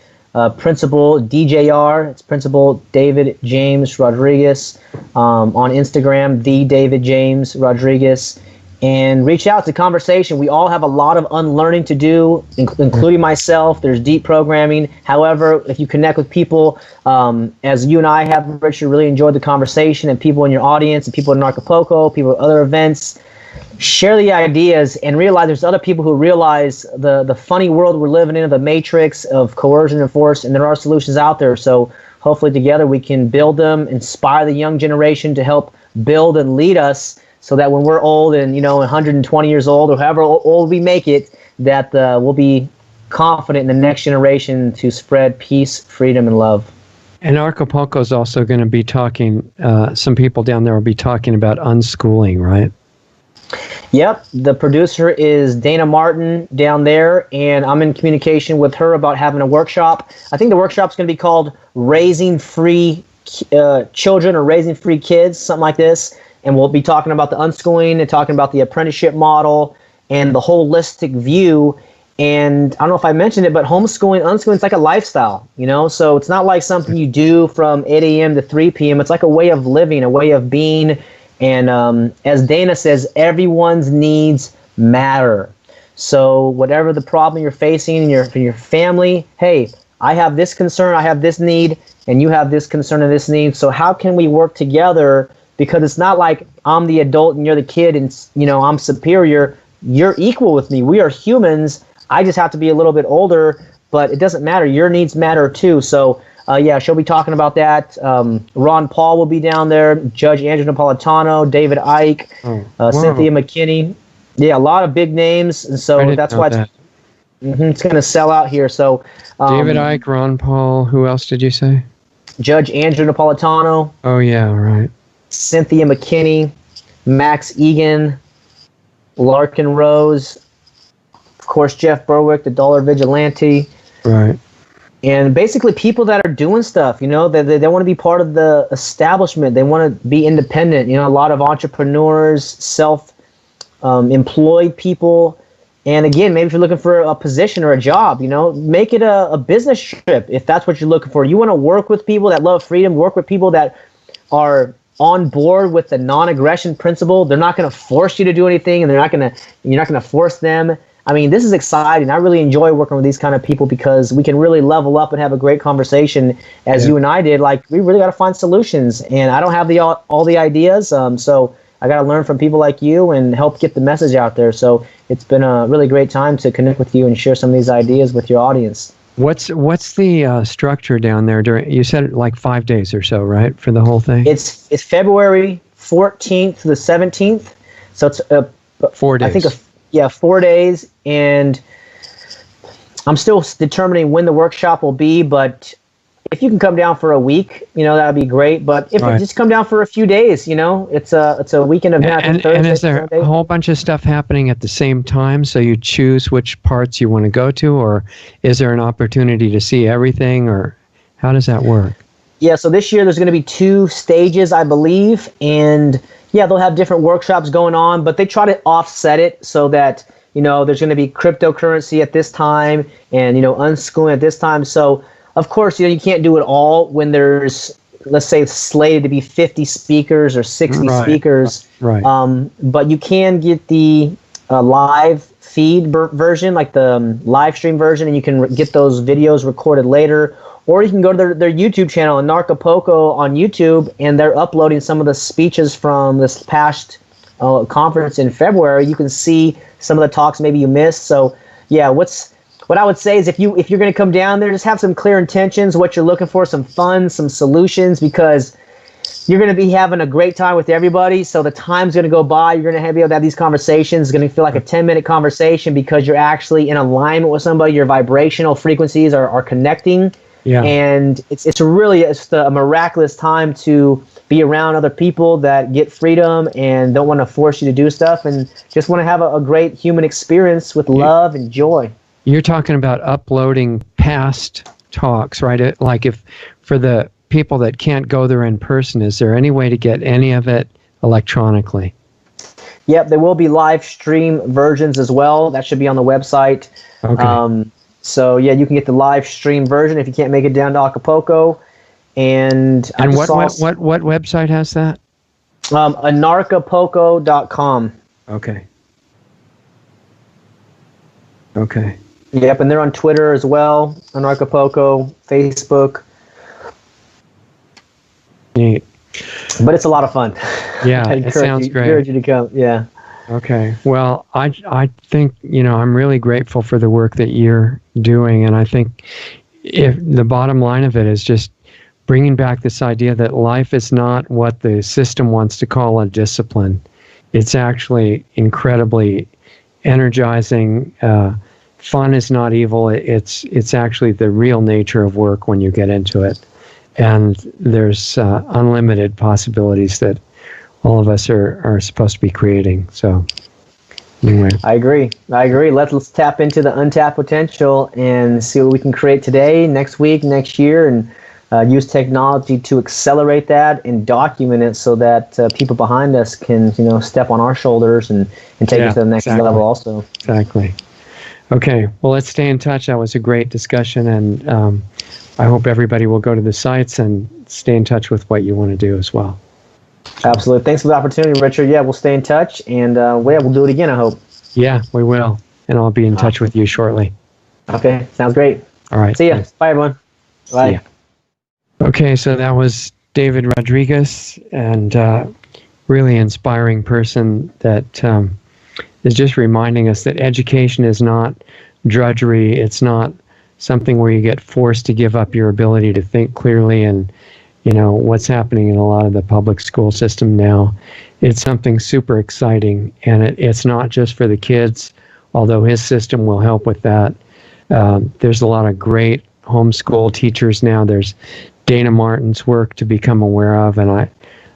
Principal DJR. It's Principal David James Rodriguez. On Instagram, The David James Rodriguez. And reach out to conversation. We all have a lot of unlearning to do, including myself. There's deep programming. However, if you connect with people, as you and I have, Richard, really enjoyed the conversation, and people in your audience, and people in Narcapoco, people at other events, share the ideas and realize there's other people who realize the funny world we're living in, the matrix of coercion and force, and there are solutions out there. So hopefully together we can build them, inspire the young generation to help build and lead us, so that when we're old and 120 years old or however old we make it, that we'll be confident in the next generation to spread peace, freedom, and love. And Acapulco is also going to be talking, some people down there will be talking about unschooling, right? Yep. The producer is Dana Martin down there, and I'm in communication with her about having a workshop. I think the workshop's going to be called Raising Free Children or Raising Free Kids, something like this. And we'll be talking about the unschooling and talking about the apprenticeship model and the holistic view. And I don't know if I mentioned it, but homeschooling, unschooling, it's like a lifestyle, So it's not like something you do from 8 a.m. to 3 p.m. It's like a way of living, a way of being. And as Dana says, everyone's needs matter. So whatever the problem you're facing in your family, hey, I have this concern, I have this need, and you have this concern and this need. So how can we work together? Because it's not like I'm the adult and you're the kid and I'm superior. you're equal with me. We are humans. I just have to be a little bit older, but it doesn't matter. Your needs matter too. So, yeah, she'll be talking about that. Ron Paul will be down there, Judge Andrew Napolitano, David Icke, Cynthia McKinney. Yeah, a lot of big names, and so that's why it's going to sell out here. So, David Icke, Ron Paul, who else did you say? Judge Andrew Napolitano. Oh, yeah, right. Cynthia McKinney, Max Egan, Larkin Rose, of course, Jeff Berwick, the Dollar Vigilante. Right. And basically people that are doing stuff, they want to be part of the establishment. They want to be independent. A lot of entrepreneurs, self-employed people. And again, maybe if you're looking for a position or a job, make it a business trip if that's what you're looking for. You want to work with people that love freedom, work with people that are on board with the non-aggression principle. They're not going to force you to do anything, and you're not going to force them. I mean, this is exciting. I really enjoy working with these kind of people because we can really level up and have a great conversation as you and I did. Like, we really got to find solutions, and I don't have all the ideas. So I got to learn from people like you and help get the message out there. So it's been a really great time to connect with you and share some of these ideas with your audience. What's the structure down there? You said like 5 days or so, right, for the whole thing? It's February 14th to the 17th. So it's 4 days. I think 4 days, and I'm still determining when the workshop will be, but if you can come down for a week, that would be great. But if you just come down for a few days, it's a weekend event. And is there a whole bunch of stuff happening at the same time, so you choose which parts you want to go to, or is there an opportunity to see everything, or how does that work? Yeah, so this year there's going to be 2 stages, I believe, and yeah, they'll have different workshops going on, but they try to offset it so that, there's going to be cryptocurrency at this time and, unschooling at this time. So, of course, you can't do it all when there's, let's say, slated to be 50 speakers or 60 speakers. Right. But you can get the live feed version, like the live stream version, and you can get those videos recorded later. Or you can go to their YouTube channel, Anarchapulco on YouTube, and they're uploading some of the speeches from this past conference in February. You can see some of the talks maybe you missed. So, yeah, what I would say is if you're going to come down there, just have some clear intentions, what you're looking for, some fun, some solutions, because you're going to be having a great time with everybody. So the time's going to go by. You're going to be able to have these conversations. It's going to feel like a 10-minute conversation because you're actually in alignment with somebody. Your vibrational frequencies are connecting. Yeah. And it's really a miraculous time to be around other people that get freedom and don't want to force you to do stuff and just want to have a great human experience with love and joy. You're talking about uploading past talks, right? Like, if for the people that can't go there in person, is there any way to get any of it electronically? Yep, there will be live stream versions as well. That should be on the website. Okay. So, yeah, you can get the live stream version if you can't make it down to Acapulco. And what website has that? Anarchapulco.com. Okay. Okay. Yep, and they're on Twitter as well, Anarchapulco, Facebook. Neat. But it's a lot of fun. Yeah, it sounds great. I encourage you to come, yeah. Okay. Well, I think, I'm really grateful for the work that you're doing, and I think if the bottom line of it is just bringing back this idea that life is not what the system wants to call a discipline. It's actually incredibly energizing. Fun is not evil. It's actually the real nature of work when you get into it. And there's unlimited possibilities that all of us are supposed to be creating. So anyway. I agree. Let's tap into the untapped potential and see what we can create today, next week, next year, and use technology to accelerate that and document it so that people behind us can, step on our shoulders and take it to the next level also. Exactly. Okay. Well, let's stay in touch. That was a great discussion, and I hope everybody will go to the sites and stay in touch with what you want to do as well. Absolutely. Thanks for the opportunity, Richard. Yeah, we'll stay in touch, and we'll do it again, I hope. Yeah, we will. And I'll be in touch with you shortly. Okay, sounds great. All right. See ya. Thanks. Bye, everyone. Bye. See ya. Okay, so that was David Rodriguez, and really inspiring person that is just reminding us that education is not drudgery. It's not something where you get forced to give up your ability to think clearly. And what's happening in a lot of the public school system now, it's something super exciting. And it's not just for the kids, although his system will help with that. There's a lot of great homeschool teachers now. There's Dana Martin's work to become aware of, and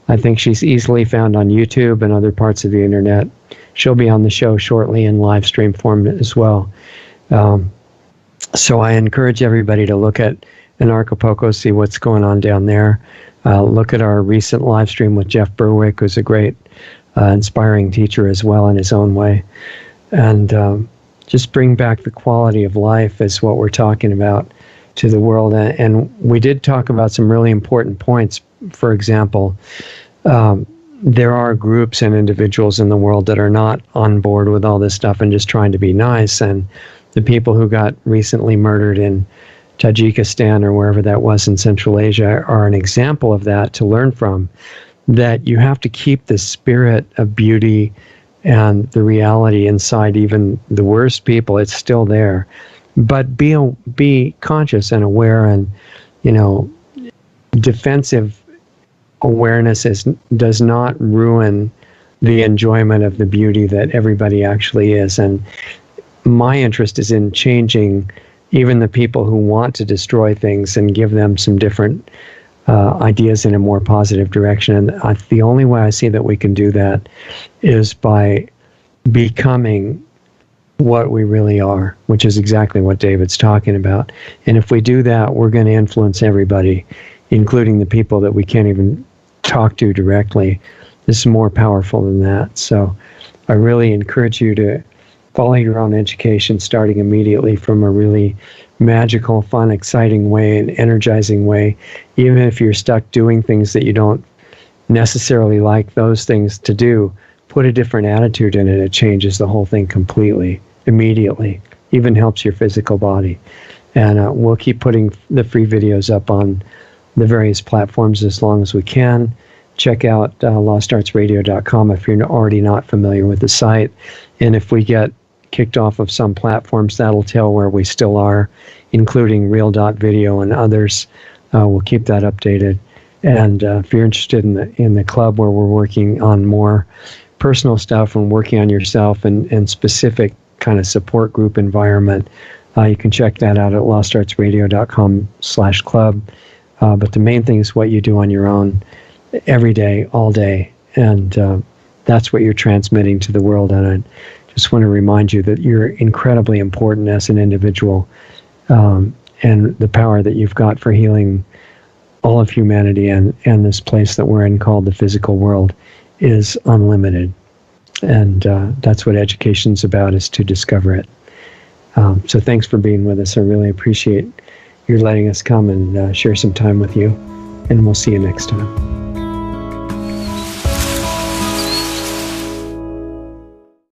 I think she's easily found on YouTube and other parts of the internet. She'll be on the show shortly in live stream form as well. So I encourage everybody to look at Anarchapulco, see what's going on down there. Look at our recent live stream with Jeff Berwick, who's a great, inspiring teacher as well in his own way. And just bring back the quality of life is what we're talking about to the world. And we did talk about some really important points. For example, there are groups and individuals in the world that are not on board with all this stuff and just trying to be nice. And the people who got recently murdered in Tajikistan or wherever that was in Central Asia are an example of that to learn from, that you have to keep the spirit of beauty and the reality inside even the worst people. It's still there. But be conscious and aware, and defensive awareness does not ruin the enjoyment of the beauty that everybody actually is. And my interest is in changing even the people who want to destroy things and give them some different ideas in a more positive direction. And the only way I see that we can do that is by becoming what we really are, which is exactly what David's talking about. And if we do that, we're going to influence everybody, including the people that we can't even talk to directly. This is more powerful than that. So I really encourage you to follow your own education, starting immediately from a really magical, fun, exciting way, and energizing way. Even if you're stuck doing things that you don't necessarily like those things to do, put a different attitude in it. It changes the whole thing completely, immediately. Even helps your physical body. And we'll keep putting the free videos up on the various platforms as long as we can. Check out lostartsradio.com if you're already not familiar with the site. And if we get kicked off of some platforms, that'll tell where we still are, including Real.video and others. We'll keep that updated. And if you're interested in the club where we're working on more personal stuff and working on yourself and specific kind of support group environment, you can check that out at lostartsradio.com/club. But the main thing is what you do on your own every day, all day. And that's what you're transmitting to the world. And I just want to remind you that you're incredibly important as an individual, and the power that you've got for healing all of humanity and this place that we're in called the physical world is unlimited. And that's what education's about, is to discover it. So thanks for being with us. I really appreciate your letting us come and share some time with you. And we'll see you next time.